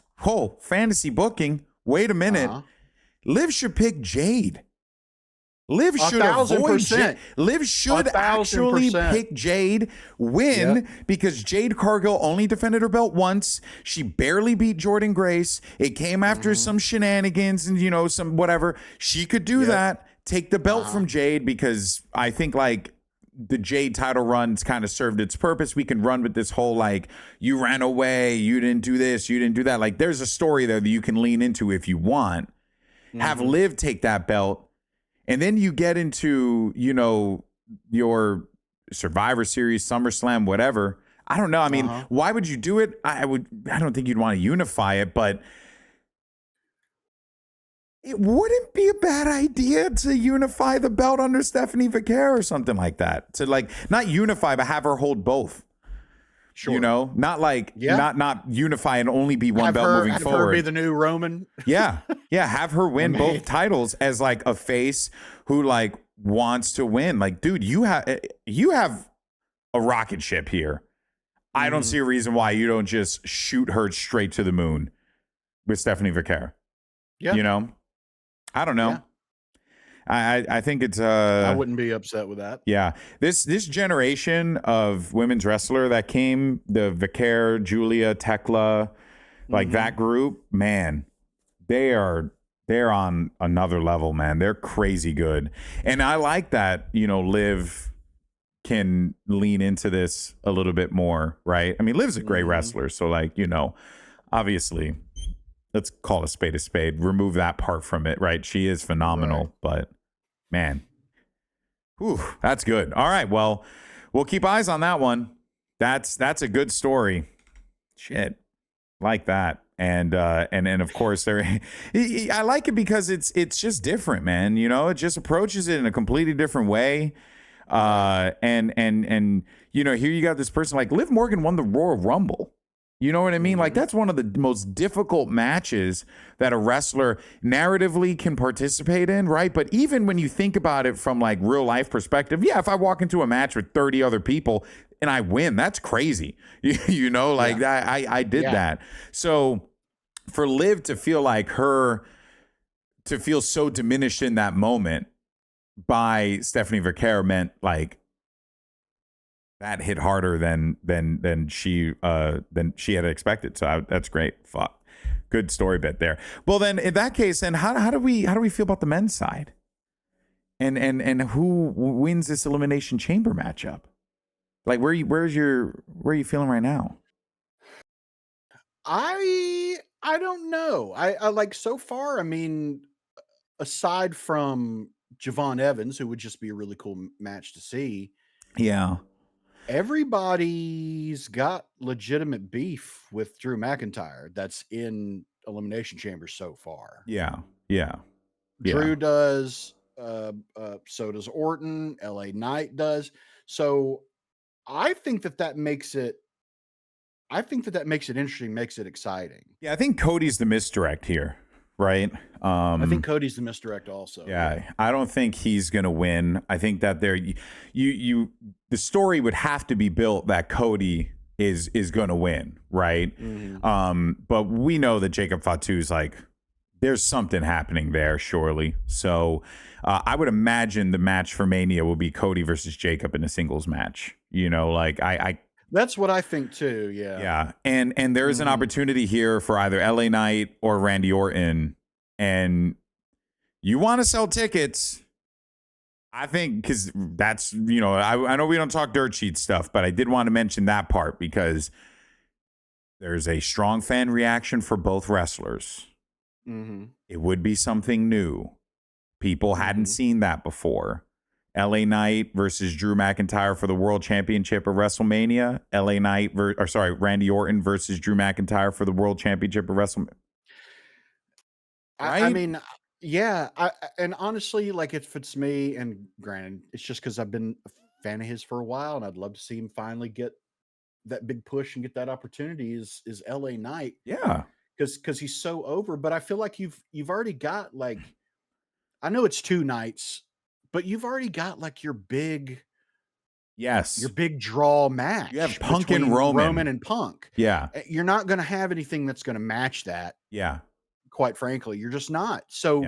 fantasy booking. Wait a minute. Liv should pick Jade. Liv should avoid Jade. Liv should actually pick Jade, win, because Jade Cargill only defended her belt once. She barely beat Jordan Grace. It came after some shenanigans and, some whatever. She could do that. Take the belt from Jade, because I think like the Jade title run's kind of served its purpose. We can run with this whole like, you ran away, you didn't do this, you didn't do that. Like, there's a story there that you can lean into if you want. Have Liv take that belt. And then you get into, your Survivor Series, SummerSlam, whatever. I don't know. I mean, why would you do it? I don't think you'd want to unify it, but it wouldn't be a bad idea to unify the belt under Stephanie Vaquer or something like that. To like, not unify, but have her hold both. Sure. Not like, not unify and only be one belt moving forward. Have her be the new Roman. Yeah. Have her win both titles as like a face who like wants to win. Like, dude, you have a rocket ship here. I don't see a reason why you don't just shoot her straight to the moon with Stephanie Vaquer. Yeah. I don't know. Yeah. I think it's I wouldn't be upset with that. Yeah. This generation of women's wrestler that came, the Vaquer, Julia, Tekla, like that group, man, they're on another level, man. They're crazy good. And I like that, Liv can lean into this a little bit more, right? I mean, Liv's a great wrestler, so like, obviously, let's call a spade. Remove that part from it, right? She is phenomenal, Right. but man, whew, that's good. All right, well, we'll keep eyes on that one. That's a good story. Shit, like that. And of course there, I like it because it's just different, man. It just approaches it in a completely different way. And here you got this person like Liv Morgan won the Royal Rumble. You know what I mean? Like that's one of the most difficult matches that a wrestler narratively can participate in, right? But even when you think about it from like real life perspective, yeah, if I walk into a match with 30 other people and I win, that's crazy. I did that. So for Liv to feel like to feel so diminished in that moment by Stephanie Vercare meant like that hit harder than she had expected. So that's great. Fuck, good story bit there. Well, then in that case, then how do we feel about the men's side, and who wins this Elimination Chamber matchup? Like where are you feeling right now? I don't know. I like so far. I mean, aside from Javon Evans, who would just be a really cool match to see. Yeah. Everybody's got legitimate beef with Drew McIntyre that's in Elimination Chamber so far. Yeah. Drew does, so does Orton, LA Knight does. So I think that makes it interesting, makes it exciting. Yeah, I think Cody's the misdirect here, right? I think Cody's the misdirect also. Yeah, I don't think he's going to win. I think that the story would have to be built that Cody is going to win, right? But we know that Jacob Fatu's like, there's something happening there, surely. So I would imagine the match for Mania will be Cody versus Jacob in a singles match. That's what I think too. Yeah. Yeah. And there is an opportunity here for either LA Knight or Randy Orton. And you want to sell tickets, I think, because that's, I know we don't talk dirt sheet stuff, but I did want to mention that part because there's a strong fan reaction for both wrestlers. It would be something new. People hadn't seen that before. LA Knight versus Drew McIntyre for the World Championship of WrestleMania. Randy Orton versus Drew McIntyre for the World Championship of WrestleMania. Right? I mean, yeah. And honestly, like if it's me, and granted, it's just because I've been a fan of his for a while, and I'd love to see him finally get that big push and get that opportunity. Is LA Knight? Yeah, because he's so over. But I feel like you've already got like, I know it's 2 nights. But you've already got like your big draw match. You have Punk and Roman and Punk. Yeah. You're not going to have anything that's going to match that. Yeah. Quite frankly, you're just not. So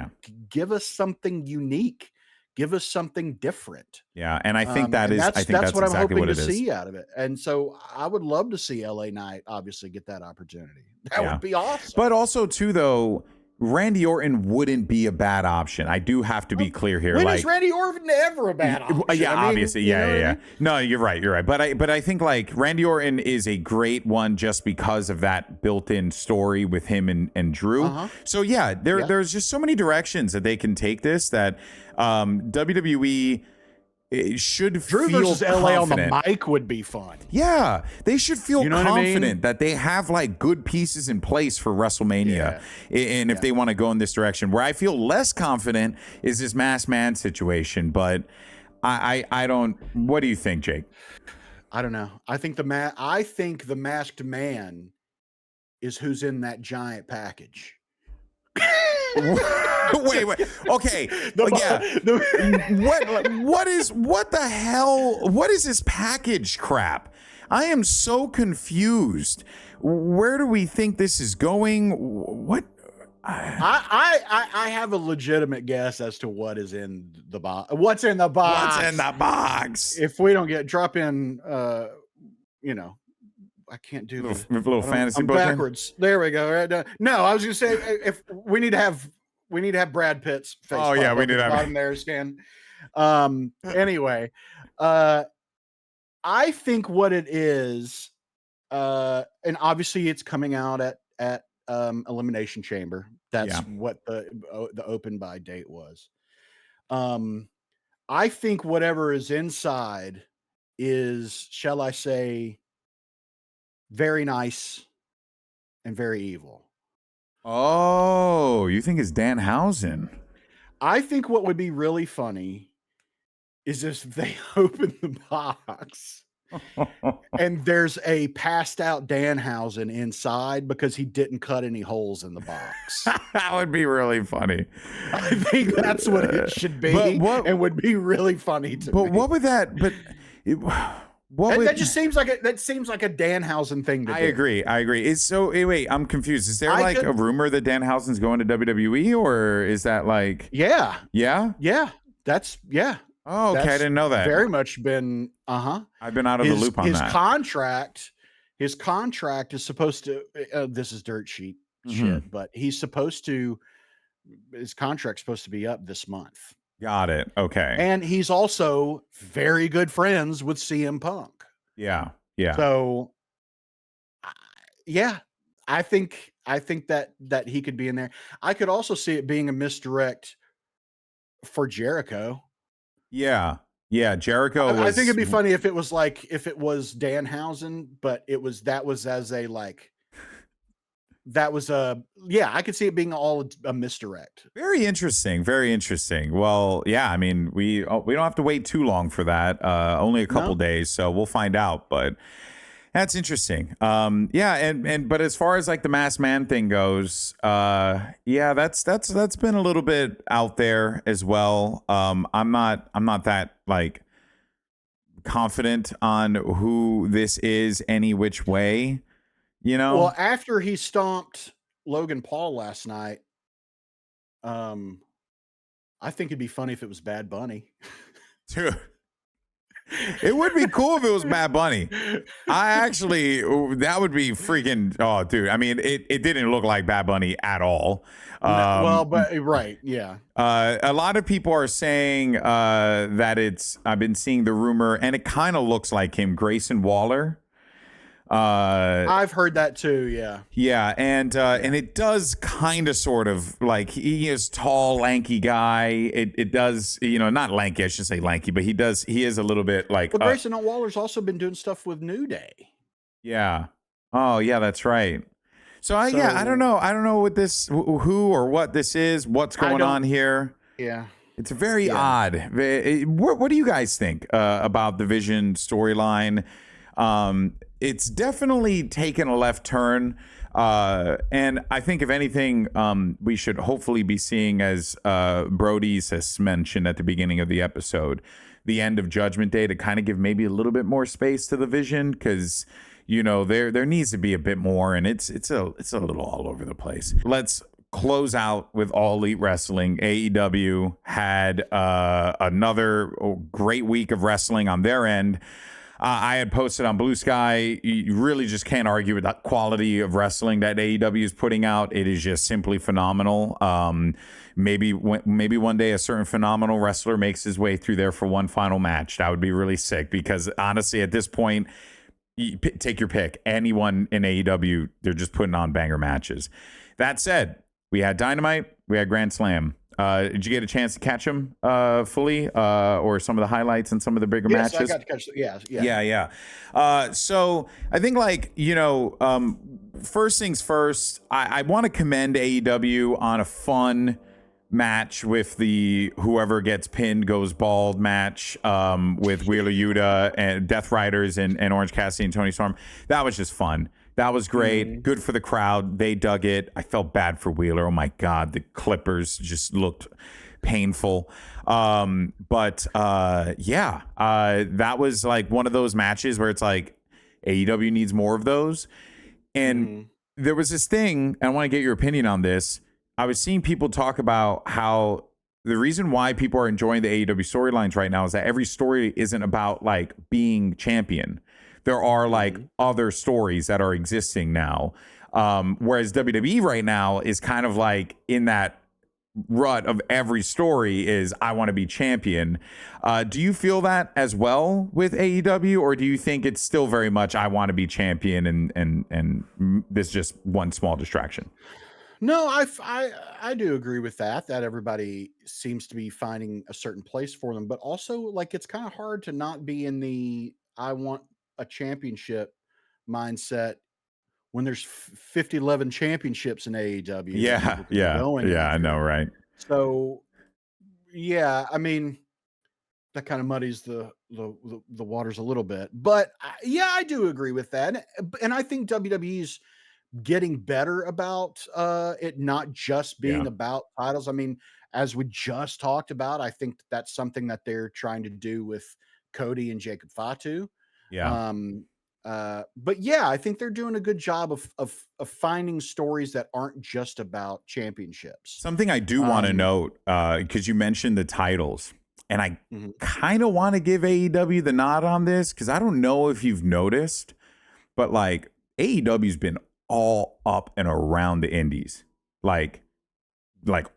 give us something unique. Give us something different. Yeah. And I think that's what I'm exactly hoping to is. see out of it. And so I would love to see LA Knight obviously get that opportunity. That would be awesome. But also too, though, Randy Orton wouldn't be a bad option. I do have to be clear here. When is Randy Orton ever a bad option? Yeah, obviously. Yeah. No, you're right. But I think like Randy Orton is a great one just because of that built-in story with him and Drew. So yeah, there's just so many directions that they can take this that WWE should Drew feel versus confident. LA on the mic would be fun. Yeah, they should feel confident I that they have like good pieces in place for WrestleMania. And if they want to go in this direction, where I feel less confident is this masked man situation. But I don't. What do you think, Jake? I don't know. I think the masked man is who's in that giant package. wait. Okay. What the hell? What is this package crap? I am so confused. Where do we think this is going? What? I have a legitimate guess as to what is in the box. What's in the box? What's in the box? If we don't drop in, I can't do little fantasy book backwards. There we go. Right. No, I was gonna say if we need to have Brad Pitt's face. Oh yeah, we need to have bottom there, Stan. Anyway, I think what it is, and obviously it's coming out at Elimination Chamber. That's Yeah. what the open buy date was. Um, I think whatever is inside is, shall I say, very nice and very evil. Oh, you think it's Danhausen? I think what would be really funny is if they open the box and there's a passed out Danhausen inside because he didn't cut any holes in the box. That would be really funny. I think that's what it should be, and would be really funny to me. But what would that? But that just seems like a Danhausen thing to do. I agree. It's so wait, I'm confused. Is there a rumor that Danhausen's going to WWE, or is that like yeah? That's yeah. Oh, okay. I didn't know that. Very much been I've been out of the loop on that. His contract is supposed to this is dirt sheet shit, but his contract's supposed to be up this month. Got it. Okay. And he's also very good friends with CM Punk. Yeah. So I think that he could be in there. I could also see it being a misdirect for Jericho. Yeah. Jericho. I think it'd be funny if it was Danhausen, but I could see it being all a misdirect. Very interesting. Well, yeah, I mean, we don't have to wait too long for that. Only a couple days, so we'll find out. But that's interesting. But as far as like the masked man thing goes, that's been a little bit out there as well. I'm not that like confident on who this is any which way. Well, after he stomped Logan Paul last night, I think it'd be funny if it was Bad Bunny. Dude, it would be cool if it was Bad Bunny. That would be freaking. Oh, dude. I mean, it didn't look like Bad Bunny at all. Right, yeah. A lot of people are saying that I've been seeing the rumor, and it kind of looks like him, Grayson Waller. I've heard that too. Yeah. And it does kind of sort of like he is tall, lanky guy. It does, not lanky. I should say lanky, but he is a little bit like. But Grayson Waller's also been doing stuff with New Day. Yeah. Oh yeah, that's right. So I don't know. I don't know what this, who or what this is, what's going on here. Yeah. It's very odd. What do you guys think about the Vision storyline? It's definitely taken a left turn. And I think if anything, we should hopefully be seeing, as Brody's has mentioned at the beginning of the episode, the end of Judgment Day to kind of give maybe a little bit more space to the Vision, because there needs to be a bit more, and it's a little all over the place. Let's close out with All Elite Wrestling. AEW had another great week of wrestling on their end. I had posted on Blue Sky, you really just can't argue with that quality of wrestling that AEW is putting out. It is just simply phenomenal. Maybe one day a certain phenomenal wrestler makes his way through there for one final match. That would be really sick, because honestly, at this point, take your pick. Anyone in AEW, they're just putting on banger matches. That said, we had Dynamite, we had Grand Slam. Did you get a chance to catch them fully, or some of the highlights and some of the bigger matches? I got to catch. Yeah. So I think, first things first, I want to commend AEW on a fun match with the whoever gets pinned goes bald match with Wheeler Yuta and Death Riders and Orange Cassidy and Tony Storm. That was just fun. That was great. Good for the crowd. They dug it. I felt bad for Wheeler. Oh my God. The Clippers just looked painful. That was like one of those matches where it's like AEW needs more of those. And there was this thing, and I want to get your opinion on this. I was seeing people talk about how the reason why people are enjoying the AEW storylines right now is that every story isn't about like being champion. There are like other stories that are existing now. Whereas WWE right now is kind of like in that rut of every story is I want to be champion. Do you feel that as well with AEW, or do you think it's still very much I want to be champion and this is just one small distraction? No, I do agree with that. That everybody seems to be finding a certain place for them, but also like it's kind of hard to not be in the I want a championship mindset when there's 50, 11 championships in AEW that Yeah, people could be yeah, going yeah. I know, after. right? So yeah, I mean that kind of muddies the waters a little bit, but yeah, I do agree with that, and I think WWE's getting better about it not just Yeah, being about titles. I mean, as we just talked about, I think that's something that they're trying to do with Cody and Jacob Fatu. yeah. Um, but yeah, I think they're doing a good job of finding stories that aren't just about championships. Something I do want to Um, note, because you mentioned the titles, and I mhm. kind of want to give AEW the nod on this because I don't know if you've noticed, but like AEW's been all up and around the indies, like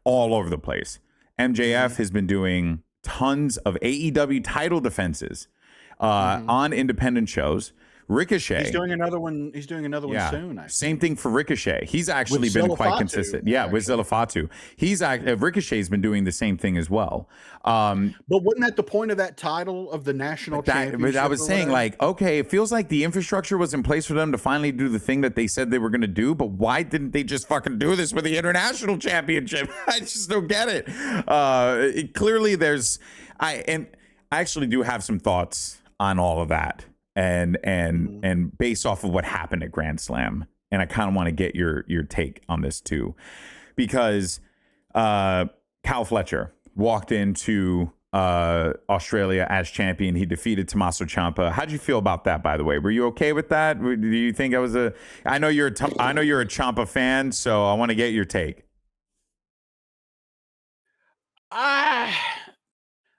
all over the place. MJF Mhm. has been doing tons of AEW title defenses Mhm. on independent shows. He's Ricochet, doing another one. He's doing another one yeah. soon, I Same think, thing for Ricochet. He's with actually been Zilla quite Fatu, consistent. Yeah, with actually. Zillafatu. Ricochet's been doing the same thing as well. But wasn't that the point of that title of the national But I championship was or saying, whatever? like, okay, it feels like the infrastructure was in place for them to finally do the thing that they said they were going to do. But why didn't they just fucking do this with the international championship? I just don't get it. Clearly, I actually do have some thoughts on all of that, Mhm. and based off of what happened at Grand Slam, and I kind of want to get your take on this too, because Cal Fletcher walked into Australia as champion. He defeated Tommaso Ciampa. How'd you feel about that, by the way? Were you okay with that? Do you think I was a? I know you're a Ciampa fan, so I want to get your take. I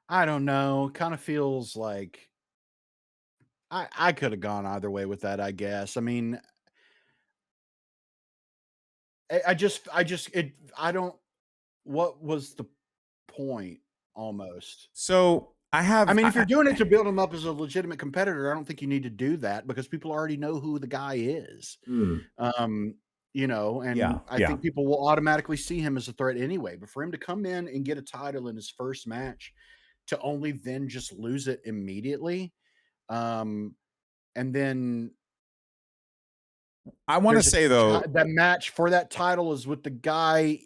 I don't know. Kind of feels like I could have gone either way with that, I guess. I mean, I don't what was the point almost? So I I have. mean, if you're doing it to build him up as a legitimate competitor, I don't think you need to do that because people already know who the guy is. Mm. Um, Yeah, and I yeah. think people will automatically see him as a threat anyway. But for him to come in and get a title in his first match to only then just lose it immediately, um, and then I want to there's a say though. that match for that title is with the guy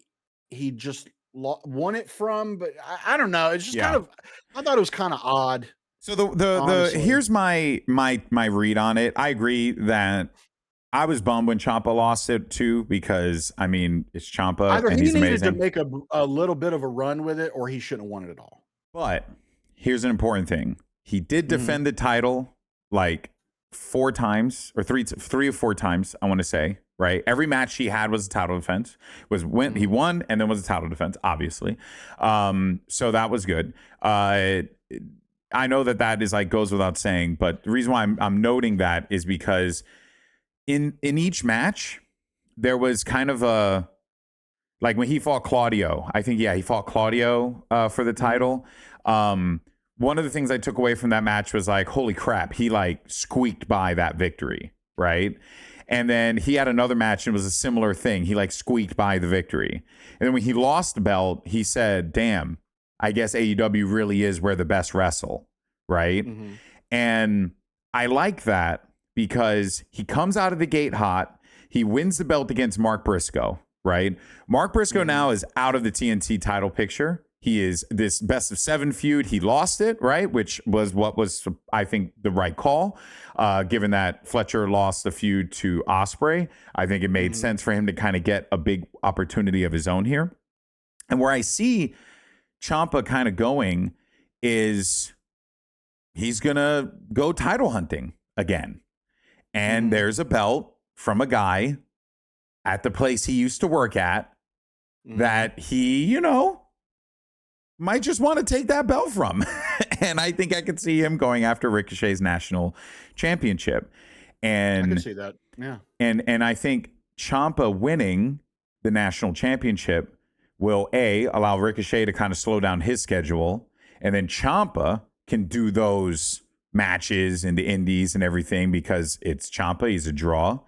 he just won it from. But I don't know. It's just kind Yeah. of I thought it was kind of odd, So the honestly. here's my read on it. I agree that I was bummed when Champa lost it too because I mean it's Champa Either and he he's needed to amazing. make a little bit of a run with it, or he shouldn't have won it at all. But here's an important thing: he did Mhm, defend the title like four times or three or four times. I want to say right. Every match he had was a title defense. Was when he mhm. won and then was a title defense, obviously. So that was good. I know that is like goes without saying, but the reason why I'm noting that is because in each match there was kind of a like when he fought Claudio. I think he fought Claudio for the Mhm. title. Um, one of the things I took away from that match was like, holy crap, he like squeaked by that victory, right? And then he had another match and it was a similar thing. He like squeaked by the victory. And then when he lost the belt, he said, "Damn, I guess AEW really is where the best wrestle," right? Mhm. And I like that because he comes out of the gate hot. He wins the belt against Mark Briscoe, right? Mark Briscoe Mhm. now is out of the TNT title picture. He is this best of seven feud. He lost it, right? Which was what was, I think, the right call, given that Fletcher lost the feud to Osprey. I think it made Mhm. sense for him to kind of get a big opportunity of his own here. And where I see Champa kind of going is he's going to go title hunting again. And Mhm. there's a belt from a guy at the place he used to work at Mhm. that he, might just want to take that belt from. And I think I could see him going after Ricochet's national championship. I could And see that. Yeah. and I think Champa winning the national championship will allow Ricochet to kind of slow down his schedule, and then Ciampa can do those matches in the indies and everything because it's Ciampa. He's a draw,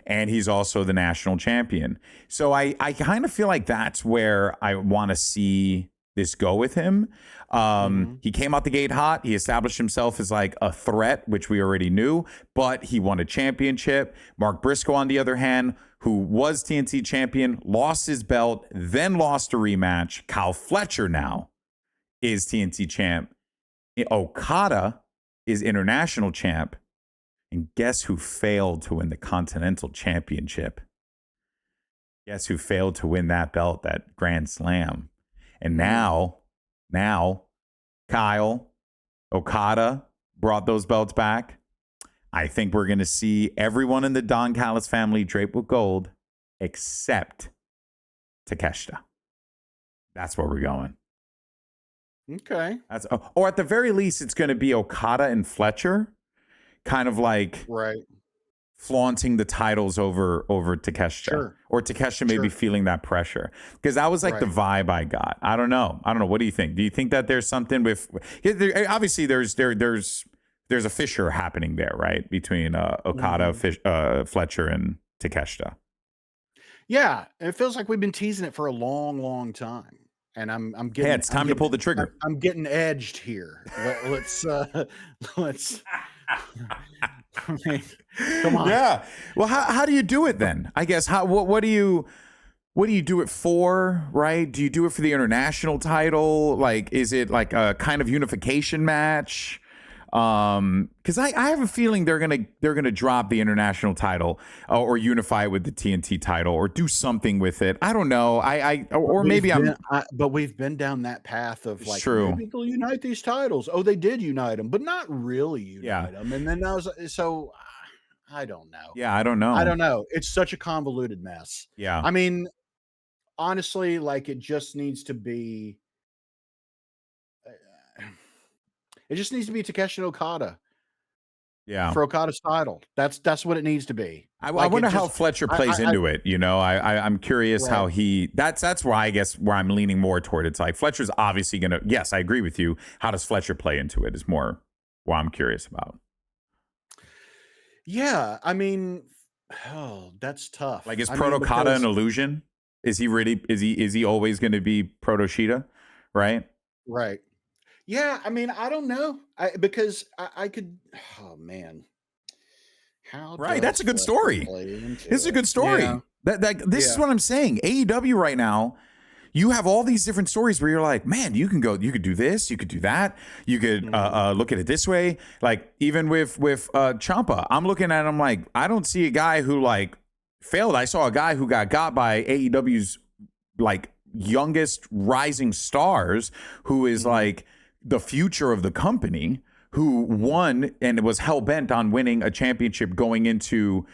and he's also the national champion. So I kind of feel like that's where I want to see this go with him. He came out the gate hot. He established himself as like a threat, which we already knew, but he won a championship. Mark Briscoe, on the other hand, who was TNT champion, lost his belt, then lost a rematch. Kyle Fletcher now is TNT champ. Okada is international champ. And guess who failed to win the Continental Championship? Guess who failed to win that belt, that Grand Slam? And now Kyle, Okada brought those belts back. I think we're going to see everyone in the Don Callis family draped with gold except Takeshita. That's where we're going. Okay. Or at the very least, it's going to be Okada and Fletcher, kind of like flaunting the titles over Takeshita. Sure. Or Takeshita maybe feeling that pressure. Because that was like the vibe I got. I don't know. What do you think? Do you think that there's something with... Obviously, there's a fissure happening there, right? Between Okada, Fletcher, and Takeshita. Yeah. It feels like we've been teasing it for a long, long time. And I'm getting... Hey, it's time to pull the trigger. I'm getting edged here. Let's... I mean, come on. Yeah. Well, how do you do it then? I guess what do you do it for, right? Do you do it for the international title? Like, is it like a kind of unification match? Because I have a feeling they're gonna drop the international title or unify it with the TNT title or do something with it. I don't know. But we've been down that path of like, maybe they'll unite these titles. Oh, they did unite them, but not really unite them. And then I don't know. Yeah, I don't know. It's such a convoluted mess. Yeah. I mean, honestly, like it just needs to be. It just needs to be Takeshi and Okada. Yeah. For Okada's title. That's what it needs to be. I wonder how Fletcher plays into it. You know, I'm curious how he... That's why I guess where I'm leaning more toward. It's like Fletcher's obviously going to... Yes, I agree with you. How does Fletcher play into it is more what I'm curious about. Yeah. I mean, that's tough. Like, is Proto-Okada an illusion? Is he really... Is he always going to be Proto-Shida? Right? Right. Yeah, I mean, I don't know. Because I could... Oh, man. That's a good story. This is a good story. Yeah. This is what I'm saying. AEW right now, you have all these different stories where you're like, man, you could do this, you could do that, you could look at it this way. Like even with Ciampa, I'm looking at him like, I don't see a guy who like failed. I saw a guy who got by AEW's like youngest rising stars, who is like the future of the company, who won and was hell-bent on winning a championship going into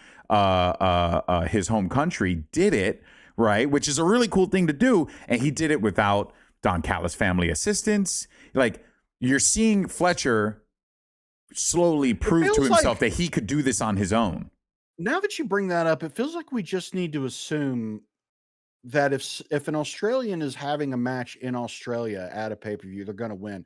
his home country, did it, right? Which is a really cool thing to do. And he did it without Don Callis family assistance. Like, you're seeing Fletcher slowly prove to himself that he could do this on his own. Now that you bring that up, it feels like we just need to assume that if an Australian is having a match in Australia at a pay-per-view, they're going to win.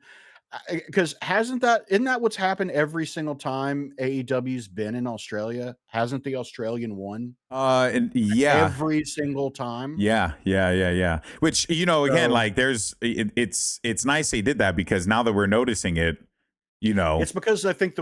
Because isn't that what's happened every single time AEW's been in Australia? Hasn't the Australian won? Every single time. Yeah. Which, you know, again, like it's nice they did that, because now that we're noticing it, you know, it's because I think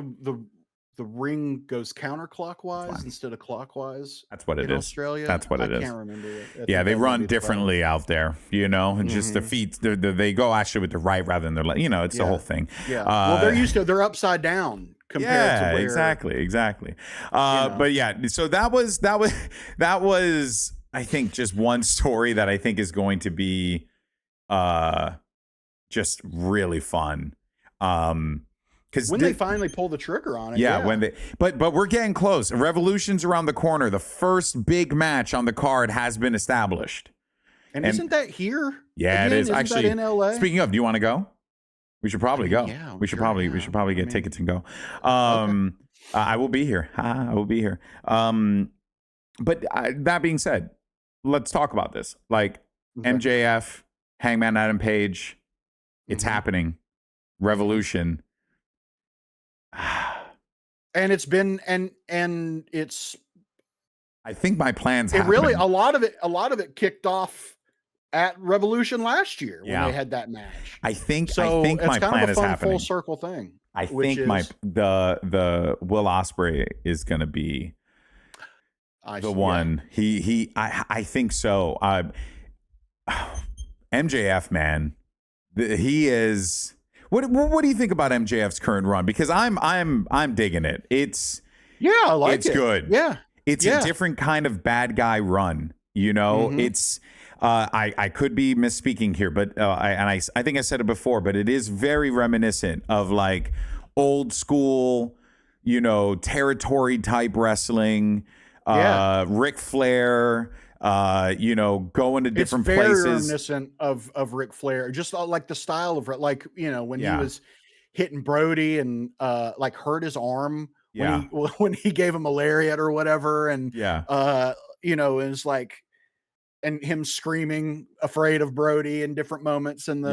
the ring goes counterclockwise instead of clockwise. That's what it is. Australia. That's what it is. I can't remember it. Yeah, they run differently out there, you know, and just the feet, they go actually with the right rather than the left. You know, it's the whole thing. Yeah. Well, they're upside down compared to where. Exactly. But yeah, so that was, I think, just one story that I think is going to be just really fun. Because when they finally pull the trigger on it, but we're getting close. Revolution's around the corner. The first big match on the card has been established, and isn't that here? Yeah, again? It is. Isn't Actually, that in LA? Speaking of, do you want to go? We should probably go. Yeah, we should probably get tickets and go. I will be here. I will be here. But that being said, let's talk about this. Like, Okay. MJF, Hangman Adam Page. It's happening. Revolution. And it's been and it's I think my plan's it happening. really a lot of it kicked off at Revolution last year when they had that match. I think it's my kind plan of a is fun happening. full circle thing. I think the Will Ospreay is going to be the one. Yeah. I think so. MJF, man, he is. What do you think about MJF's current run? Because I'm digging it. It's I like it. It's good. Yeah, it's a different kind of bad guy run. You know, it's. I could be misspeaking here, but I think I said it before, but it is very reminiscent of like old school, you know, territory type wrestling. Ric Flair. You know, going to different places. It's very reminiscent of Ric Flair, just like the style of like, you know, when he was hitting Brody and like hurt his arm when he gave him a lariat or whatever, and you know, it was like, and him screaming afraid of Brody in different moments, and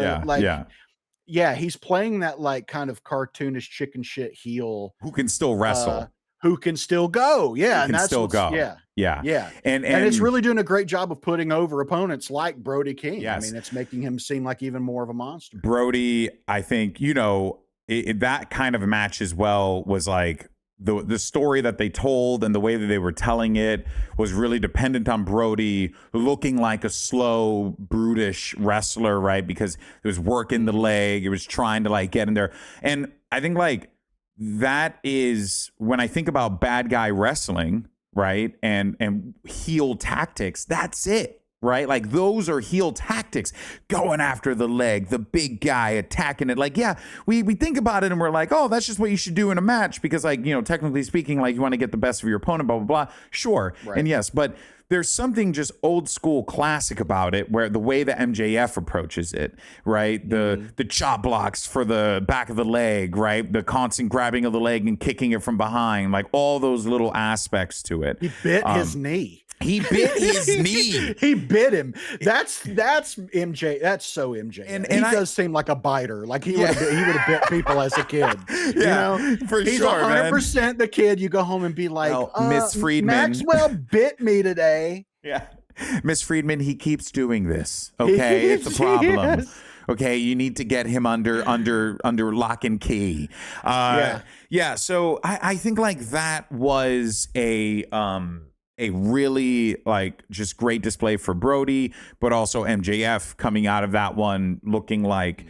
he's playing that like kind of cartoonish chicken shit heel who can still wrestle. Who can still go. Yeah. And that's still go. Yeah. And it's really doing a great job of putting over opponents like Brody King. Yes. I mean, it's making him seem like even more of a monster. Brody, I think, you know, that kind of a match as well was like the story that they told and the way that they were telling it was really dependent on Brody looking like a slow, brutish wrestler, right? Because it was working the leg. It was trying to like get in there. And I think like, that is when I think about bad guy wrestling, right? And heel tactics, that's it, right? Like those are heel tactics, going after the leg, the big guy attacking it. Like, yeah, we think about it and we're like, oh, that's just what you should do in a match because like, you know, technically speaking, like you want to get the best of your opponent, blah, blah, blah. Sure. Right. And yes, but there's something just old school classic about it where the way that MJF approaches it, right? The chop blocks for the back of the leg, right? The constant grabbing of the leg and kicking it from behind, like all those little aspects to it. He bit his knee. He bit his knee. He bit him. That's MJ. That's so MJ. And he does seem like a biter. Like he would have bit people as a kid. You know? For he's sure, 100% the kid you go home and be like, Miss Friedman. Maxwell bit me today. Yeah. Miss Friedman, he keeps doing this. Okay. It's a problem. Yes. Okay, you need to get him under lock and key. So I think like that was a really like just great display for Brody, but also MJF coming out of that one looking like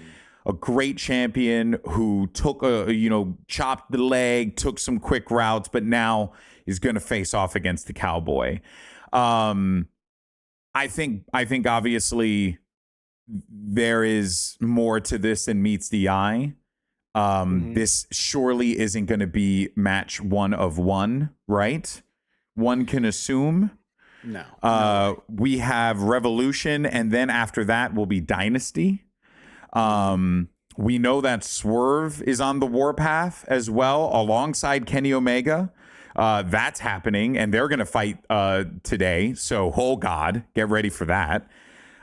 a great champion who took chopped the leg, took some quick routes, but now is going to face off against the Cowboy. I think obviously there is more to this than meets the eye. This surely isn't going to be match 1 of 1, right? One can assume. No. We have Revolution, and then after that will be Dynasty. We know that Swerve is on the warpath as well, alongside Kenny Omega. That's happening, and they're going to fight today. So, oh God, get ready for that.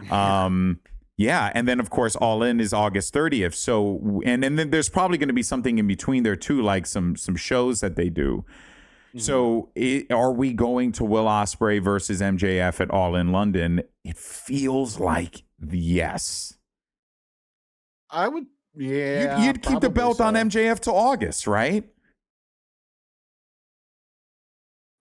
And then of course, All In is August 30th. So, and then there's probably going to be something in between there too, like some shows that they do. So are we going to Will Ospreay versus MJF at All In London? It feels like yes. I would, You'd keep the belt on MJF till August, right?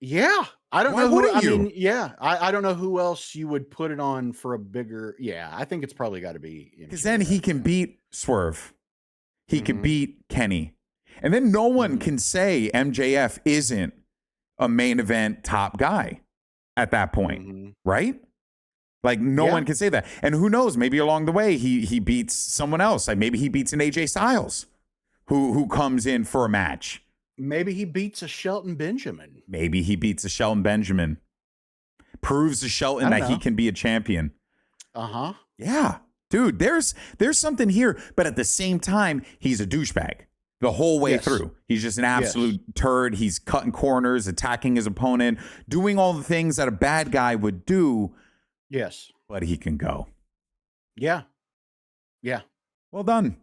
Yeah. I don't know who, I mean, I don't know who else you would put it on for a bigger, I think it's probably got to be. Because then he can beat Swerve. He can beat Kenny. And then no one can say MJF isn't a main event top guy at that point, right? Like no one can say that. And who knows, maybe along the way he beats someone else. Like maybe he beats an AJ Styles who comes in for a match. Maybe he beats a Shelton Benjamin. Maybe he beats a Shelton Benjamin. Proves to Shelton that he can be a champion. Yeah. Dude, there's something here, but at the same time, he's a douchebag. The whole way through. He's just an absolute turd. He's cutting corners, attacking his opponent, doing all the things that a bad guy would do. Yes. But he can go. Yeah. Yeah. Well done.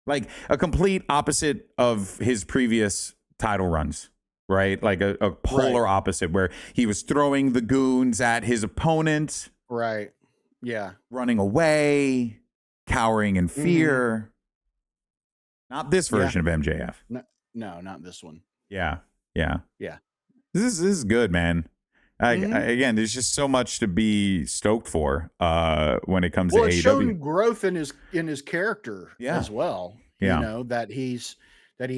Like a complete opposite of his previous title runs, right? Like a polar opposite where he was throwing the goons at his opponent. Right. Yeah. Running away, cowering in fear. Not this version of MJF. No, not this one. Yeah. Yeah. Yeah. This is good, man. Again, there's just so much to be stoked for when it comes to AEW. It's shown growth in his character as well. Yeah. You know, that he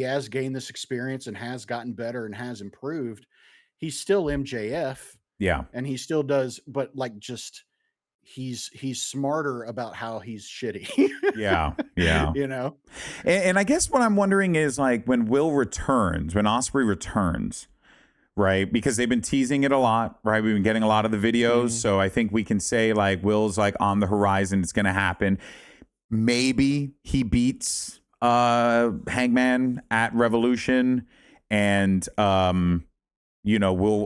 has gained this experience and has gotten better and has improved. He's still MJF. Yeah. And he still does, but like just he's smarter about how he's shitty. Yeah. Yeah. You know? And I guess what I'm wondering is like when Ospreay returns, right? Because they've been teasing it a lot, right? We've been getting a lot of the videos. So I think we can say like Will's like on the horizon. It's going to happen. Maybe he beats Hangman at Revolution and, Will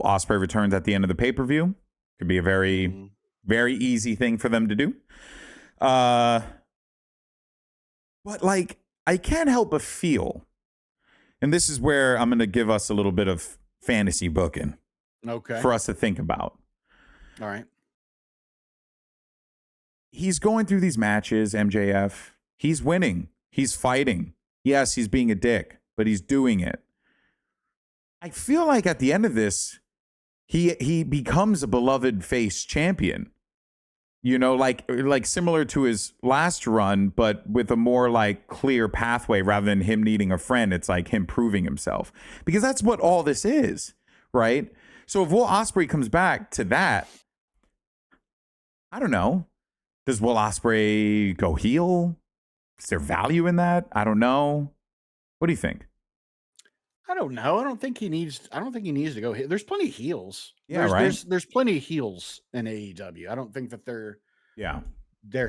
Ospreay returns at the end of the pay-per-view. Could be a very, very easy thing for them to do. But like, I can't help but feel, and this is where I'm going to give us a little bit of fantasy booking for us to think about. All right. He's going through these matches, MJF. He's winning. He's fighting. Yes, he's being a dick, but he's doing it. I feel like at the end of this, he becomes a beloved face champion. You know, like similar to his last run, but with a more like clear pathway rather than him needing a friend. It's like him proving himself because that's what all this is, right? So if Will Ospreay comes back to that, I don't know. Does Will Ospreay go heel? Is there value in that? I don't know. What do you think? I don't know. I don't think he needs to go. There's plenty of heels. Yeah, right. There's plenty of heels in AEW. I don't think that they're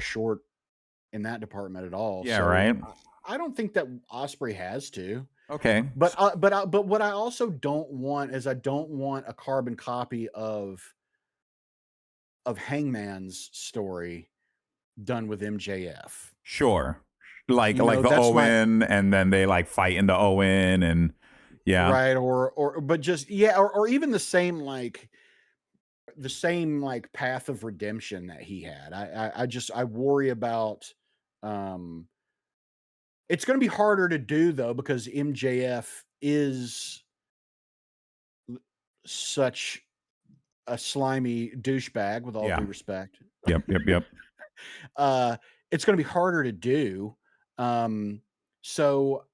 short in that department at all. Yeah, so right. I don't think that Ospreay has to. Okay, but what I also don't want is I don't want a carbon copy of Hangman's story done with MJF. Sure, like the Owen, and then they like fight into Owen and. Yeah. Right. But just, or even the same path of redemption that he had. I worry about, it's going to be harder to do though, because MJF is such a slimy douchebag with all due respect. Yep. It's going to be harder to do. So,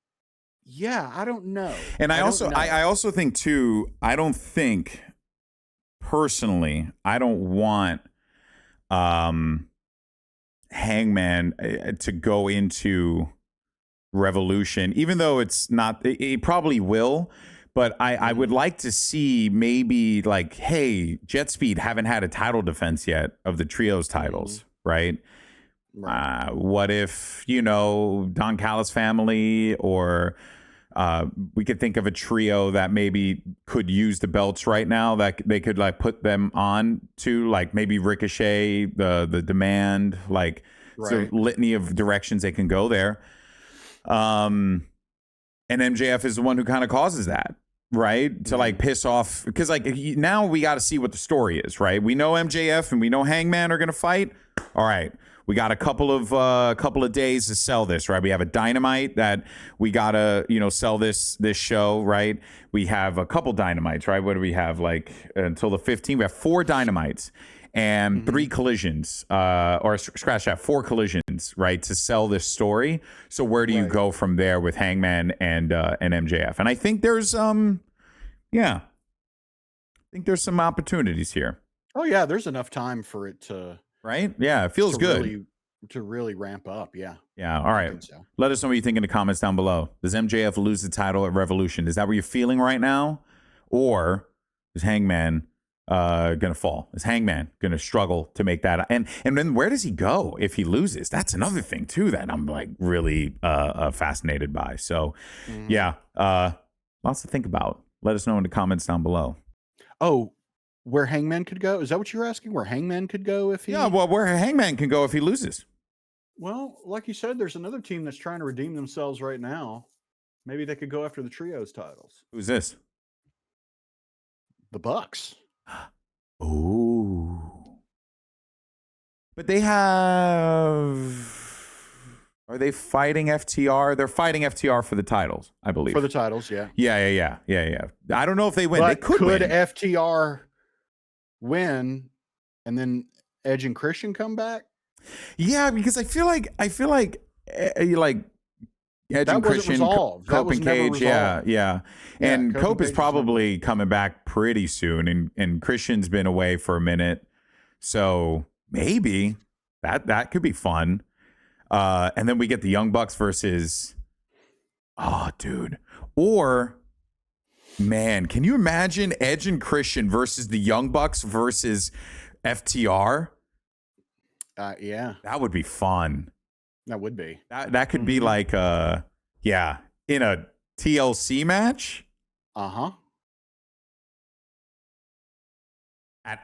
yeah, I don't know. And I also think too, I don't want Hangman to go into Revolution, even though it's not, it probably will, but I would like to see maybe like, hey, Jet Speed haven't had a title defense yet of the trios titles, right? What if, Don Callis family, or we could think of a trio that maybe could use the belts right now that they could like put them on to, like maybe Ricochet, the Demand, like it's a litany of directions they can go there. And MJF is the one who kind of causes that, right? To like piss off, because like now we got to see what the story is, right? We know MJF and we know Hangman are going to fight. All right. We got a couple of days to sell this, right? We have a Dynamite that we gotta, sell this show, right? We have a couple Dynamites, right? What do we have? Like until the 15th, we have 4 Dynamites and 3 collisions, or scratch that, 4 collisions, right? To sell this story. So where do you go from there with Hangman and MJF? And I think there's some opportunities here. Oh yeah, there's enough time for it to. Right? Yeah, it feels good. To really ramp up, yeah. Yeah, all right. So. Let us know what you think in the comments down below. Does MJF lose the title at Revolution? Is that what you're feeling right now? Or is Hangman going to fall? Is Hangman going to struggle to make that? And then where does he go if he loses? That's another thing, too, that I'm like really fascinated by. So, lots to think about. Let us know in the comments down below. Oh, where Hangman could go? Is that what you're asking? Where Hangman could go if he? Yeah, well, where Hangman can go if he loses. Well, like you said, there's another team that's trying to redeem themselves right now. Maybe they could go after the trios titles. Who's this? The Bucks. Ooh. But they have. Are they fighting FTR? They're fighting FTR for the titles, I believe. For the titles, yeah. Yeah. I don't know if they win. But they could win. FTR win and then Edge and Christian come back? Yeah, because I feel like Edge and Christian, Cope and Cage, yeah. And Cope is probably coming back pretty soon, and Christian's been away for a minute, so maybe that could be fun. And then we get the Young Bucks versus, or man, can you imagine Edge and Christian versus the Young Bucks versus FTR? Yeah, that would be fun. That would be. That could be like in a TLC match. At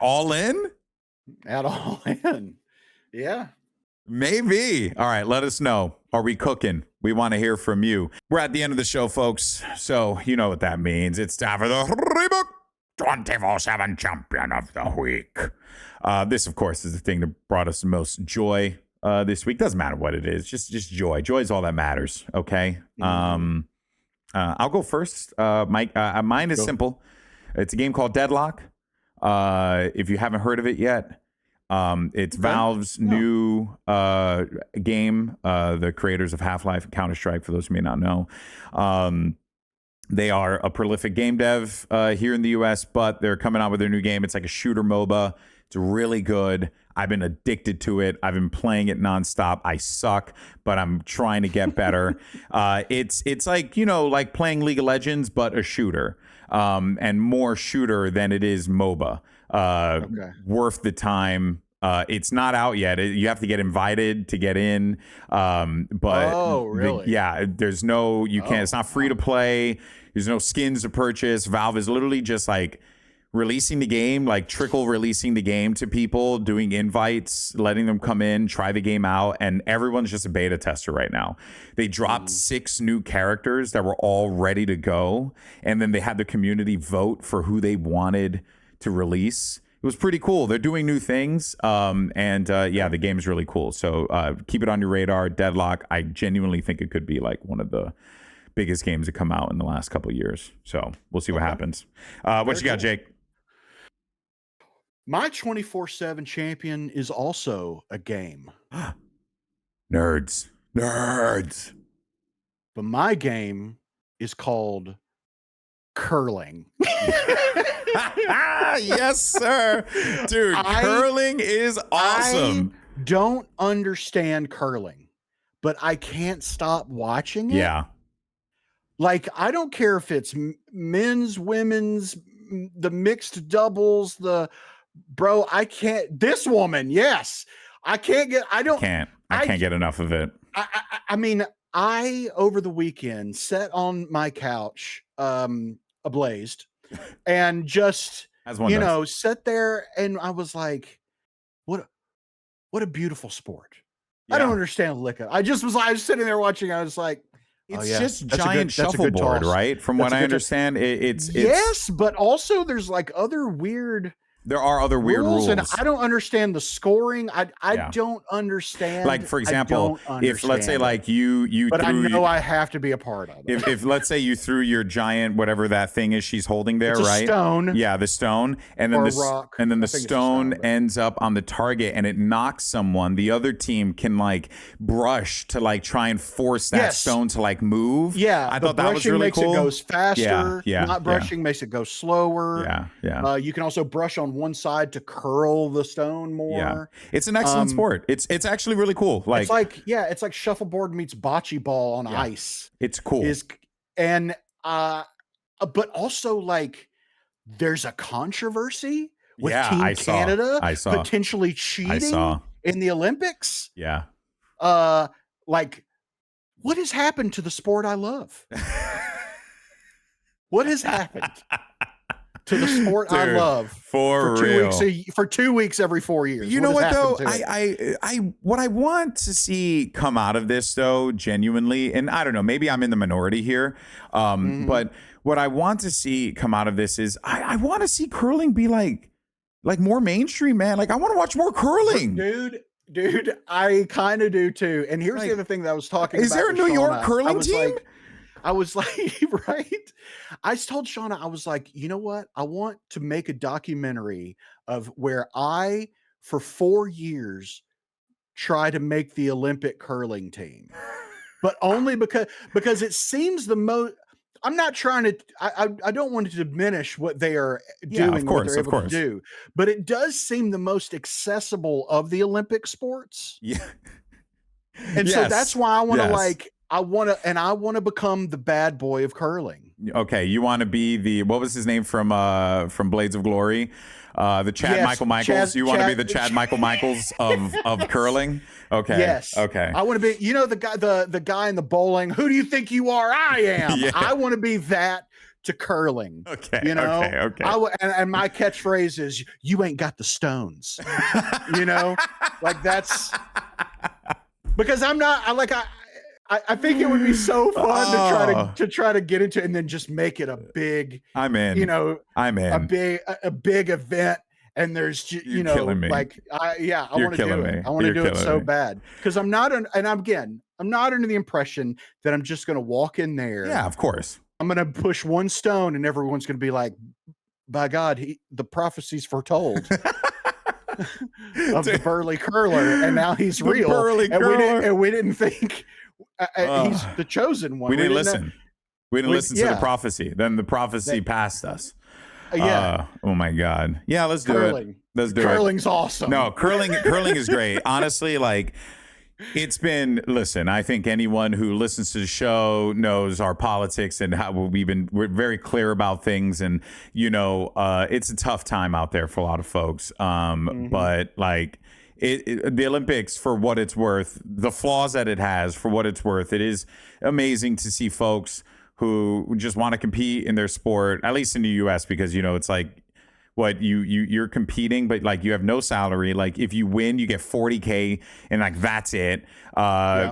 All In? At All In. Yeah. Maybe. All right, let us know. Are we cooking? We want to hear from you. We're at the end of the show, folks. So you know what that means. It's time for the Rebook 24/7 Champion of the Week. This, of course, is the thing that brought us the most joy this week. Doesn't matter what it is. Just joy. Joy is all that matters. Okay. I'll go first. Mike, mine is simple. It's a game called Deadlock. If you haven't heard of it yet, it's Valve's new game. The creators of Half-Life and Counter-Strike, for those who may not know. They are a prolific game dev here in the US, but they're coming out with their new game. It's like a shooter MOBA. It's really good. I've been addicted to it. I've been playing it nonstop. I suck, but I'm trying to get better. It's like, like playing League of Legends, but a shooter, and more shooter than it is MOBA. Worth the time. It's not out yet. You have to get invited to get in. But really? There's no, you can't, it's not free to play. There's no skins to purchase. Valve is literally just like releasing the game, like trickle releasing the game to people, doing invites, letting them come in, try the game out. And everyone's just a beta tester right now. They dropped 6 new characters that were all ready to go. And then they had the community vote for who they wanted to release. It was pretty cool. They're doing new things. The game is really cool. So keep it on your radar. Deadlock. I genuinely think it could be like one of the biggest games to come out in the last couple of years. So we'll see what happens. What you got, Jake? My 24/7 champion is also a game. Nerds. But my game is called curling. Yes, sir. Dude, curling is awesome. I don't understand curling, but I can't stop watching it. Yeah. Like, I don't care if it's men's, women's, the mixed doubles, I can't, this woman, yes. I can't get enough of it. I mean, over the weekend sat on my couch, ablazed, and just, sit there, and I was like, what a beautiful sport. Yeah. I don't understand the lick of it. I was sitting there watching, I was like, it's just giant shuffleboard, right? From what I understand, it's yes, but also there's like other weird. There are other weird rules. And I don't understand the scoring. I don't understand. Like, for example, if let's say like you but threw, I know I have to be a part of it. If let's say you threw your giant, whatever that thing is she's holding there, it's right? Stone. Yeah, the stone. And then rock. And then the stone ends up on the target and it knocks someone. The other team can like brush to like try and force that stone to like move. Yeah. I thought that was really cool. Brushing makes it goes faster. Yeah. Not brushing makes it go slower. Yeah. You can also brush on one side to curl the stone more. Yeah. It's an excellent sport. It's actually really cool. Like it's like shuffleboard meets bocce ball on ice. It's cool. But also like there's a controversy with Team Canada potentially cheating in the Olympics. Yeah. Like what has happened to the sport I love? What has happened? to the sport I love for 2 real. weeks for 2 weeks every 4 years. You know what though? What I want to see come out of this though, genuinely, and I don't know, maybe I'm in the minority here, but what I want to see come out of this is I want to see curling be like more mainstream, man. Like I want to watch more curling, dude. I kind of do too. And here's the other thing that I was talking about. Is there a New York curling team? I was like, right? I told Shauna, I was like, you know what? I want to make a documentary of where I, for 4 years, try to make the Olympic curling team, but only because it seems the most. I'm not trying to. I don't want to diminish what they are doing. Of course, what they're able to do, but it does seem the most accessible of the Olympic sports. Yeah, and so that's why I want to I want to become the bad boy of curling. Okay, you want to be what was his name from Blades of Glory? The Chad Michael Michaels. You want to be the Chad Michael Michaels of curling? Okay. Yes. Okay. I want to be, the guy in the bowling. Who do you think you are? I am. Yeah. I want to be that to curling. Okay. Okay. And my catchphrase is, "You ain't got the stones." Like that's because I'm not. I think it would be so fun to try to get into it and then just make it a big. I'm in. I'm in. A big event, and there's You're killing me. like I want to do it. I want to do it so bad because I'm not I'm not under the impression that I'm just going to walk in there. Yeah, of course. I'm going to push one stone and everyone's going to be like, by God, the prophecy's foretold. Of the burly curler, and now he's real. And we didn't think he's the chosen one. We didn't listen. We didn't listen to the prophecy. Then the prophecy passed us. Oh my God. Yeah, let's do it. Let's do it. Curling's awesome. No, curling is great. Honestly, like it's been, listen, I think anyone who listens to the show knows our politics and how we're very clear about things. And, it's a tough time out there for a lot of folks. But like the Olympics, for what it's worth, the flaws that it has, for what it's worth, it is amazing to see folks who just want to compete in their sport, at least in the US, because, it's like, what you're competing, but like you have no salary. Like if you win, you get $40K and like that's it.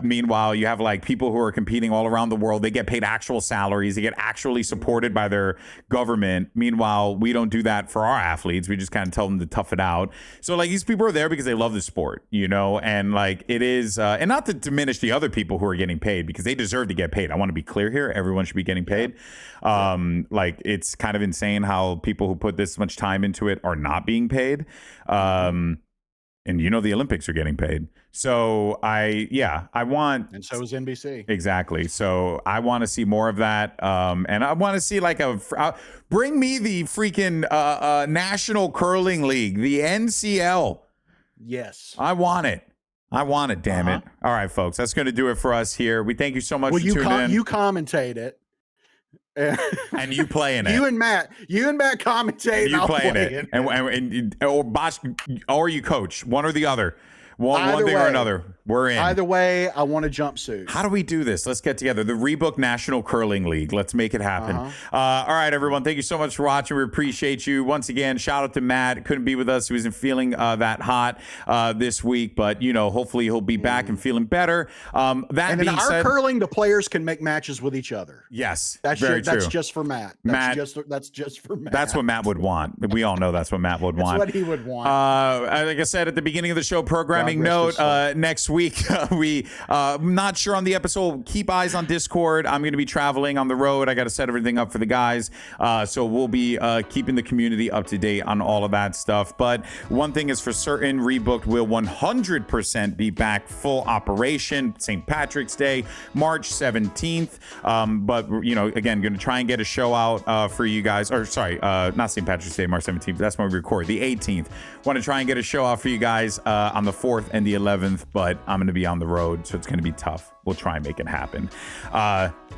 Meanwhile, you have like people who are competing all around the world. They get paid actual salaries. They get actually supported by their government. Meanwhile, we don't do that for our athletes. We just kind of tell them to tough it out. So like these people are there because they love the sport, and like it is, and not to diminish the other people who are getting paid because they deserve to get paid. I want to be clear here. Everyone should be getting paid. Like it's kind of insane how people who put this much time into it are not being paid. And the Olympics are getting paid. So I want, and so is NBC. Exactly. So I want to see more of that. And I want to see like bring me the freaking National Curling League, the NCL. Yes. I want it. Damn it. All right, folks, that's going to do it for us here. We thank you so much for tuning in. You commentate it. And you playing it. You and Matt commentate. You playing it. Or you coach. One or the other. One thing or another. We're in. Either way, I want a jumpsuit. How do we do this? Let's get together. The Rebook National Curling League. Let's make it happen. All right, everyone. Thank you so much for watching. We appreciate you. Once again, shout out to Matt. Couldn't be with us. He wasn't feeling that hot this week, but hopefully he'll be back and feeling better. That being said, curling, the players can make matches with each other. Yes, that's just for Matt. That's just for Matt. That's what Matt would want. We all know that's what Matt would want. That's what he would want. Like I said at the beginning of the show, programming note, next week I'm not sure on the episode. Keep eyes on Discord. I'm going to be traveling on the road. I got to set everything up for the guys, so we'll be keeping the community up to date on all of that stuff. But one thing is for certain, Rebooked will 100% be back full operation St. Patrick's Day, March 17th. But again, going to try and get a show out for you guys, or sorry, not St. Patrick's Day, March 17th, that's when we record, the 18th. Want to try and get a show out for you guys on the 4th and the 11th, but I'm going to be on the road, so it's going to be tough. We'll try and make it happen.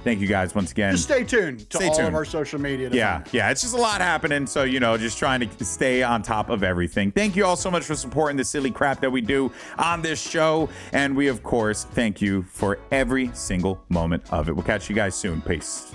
Thank you guys once again. Just stay tuned to all of our social media. Yeah, it's just a lot happening, so just trying to stay on top of everything. Thank you all so much for supporting the silly crap that we do on this show, and we of course thank you for every single moment of it. We'll catch you guys soon. Peace.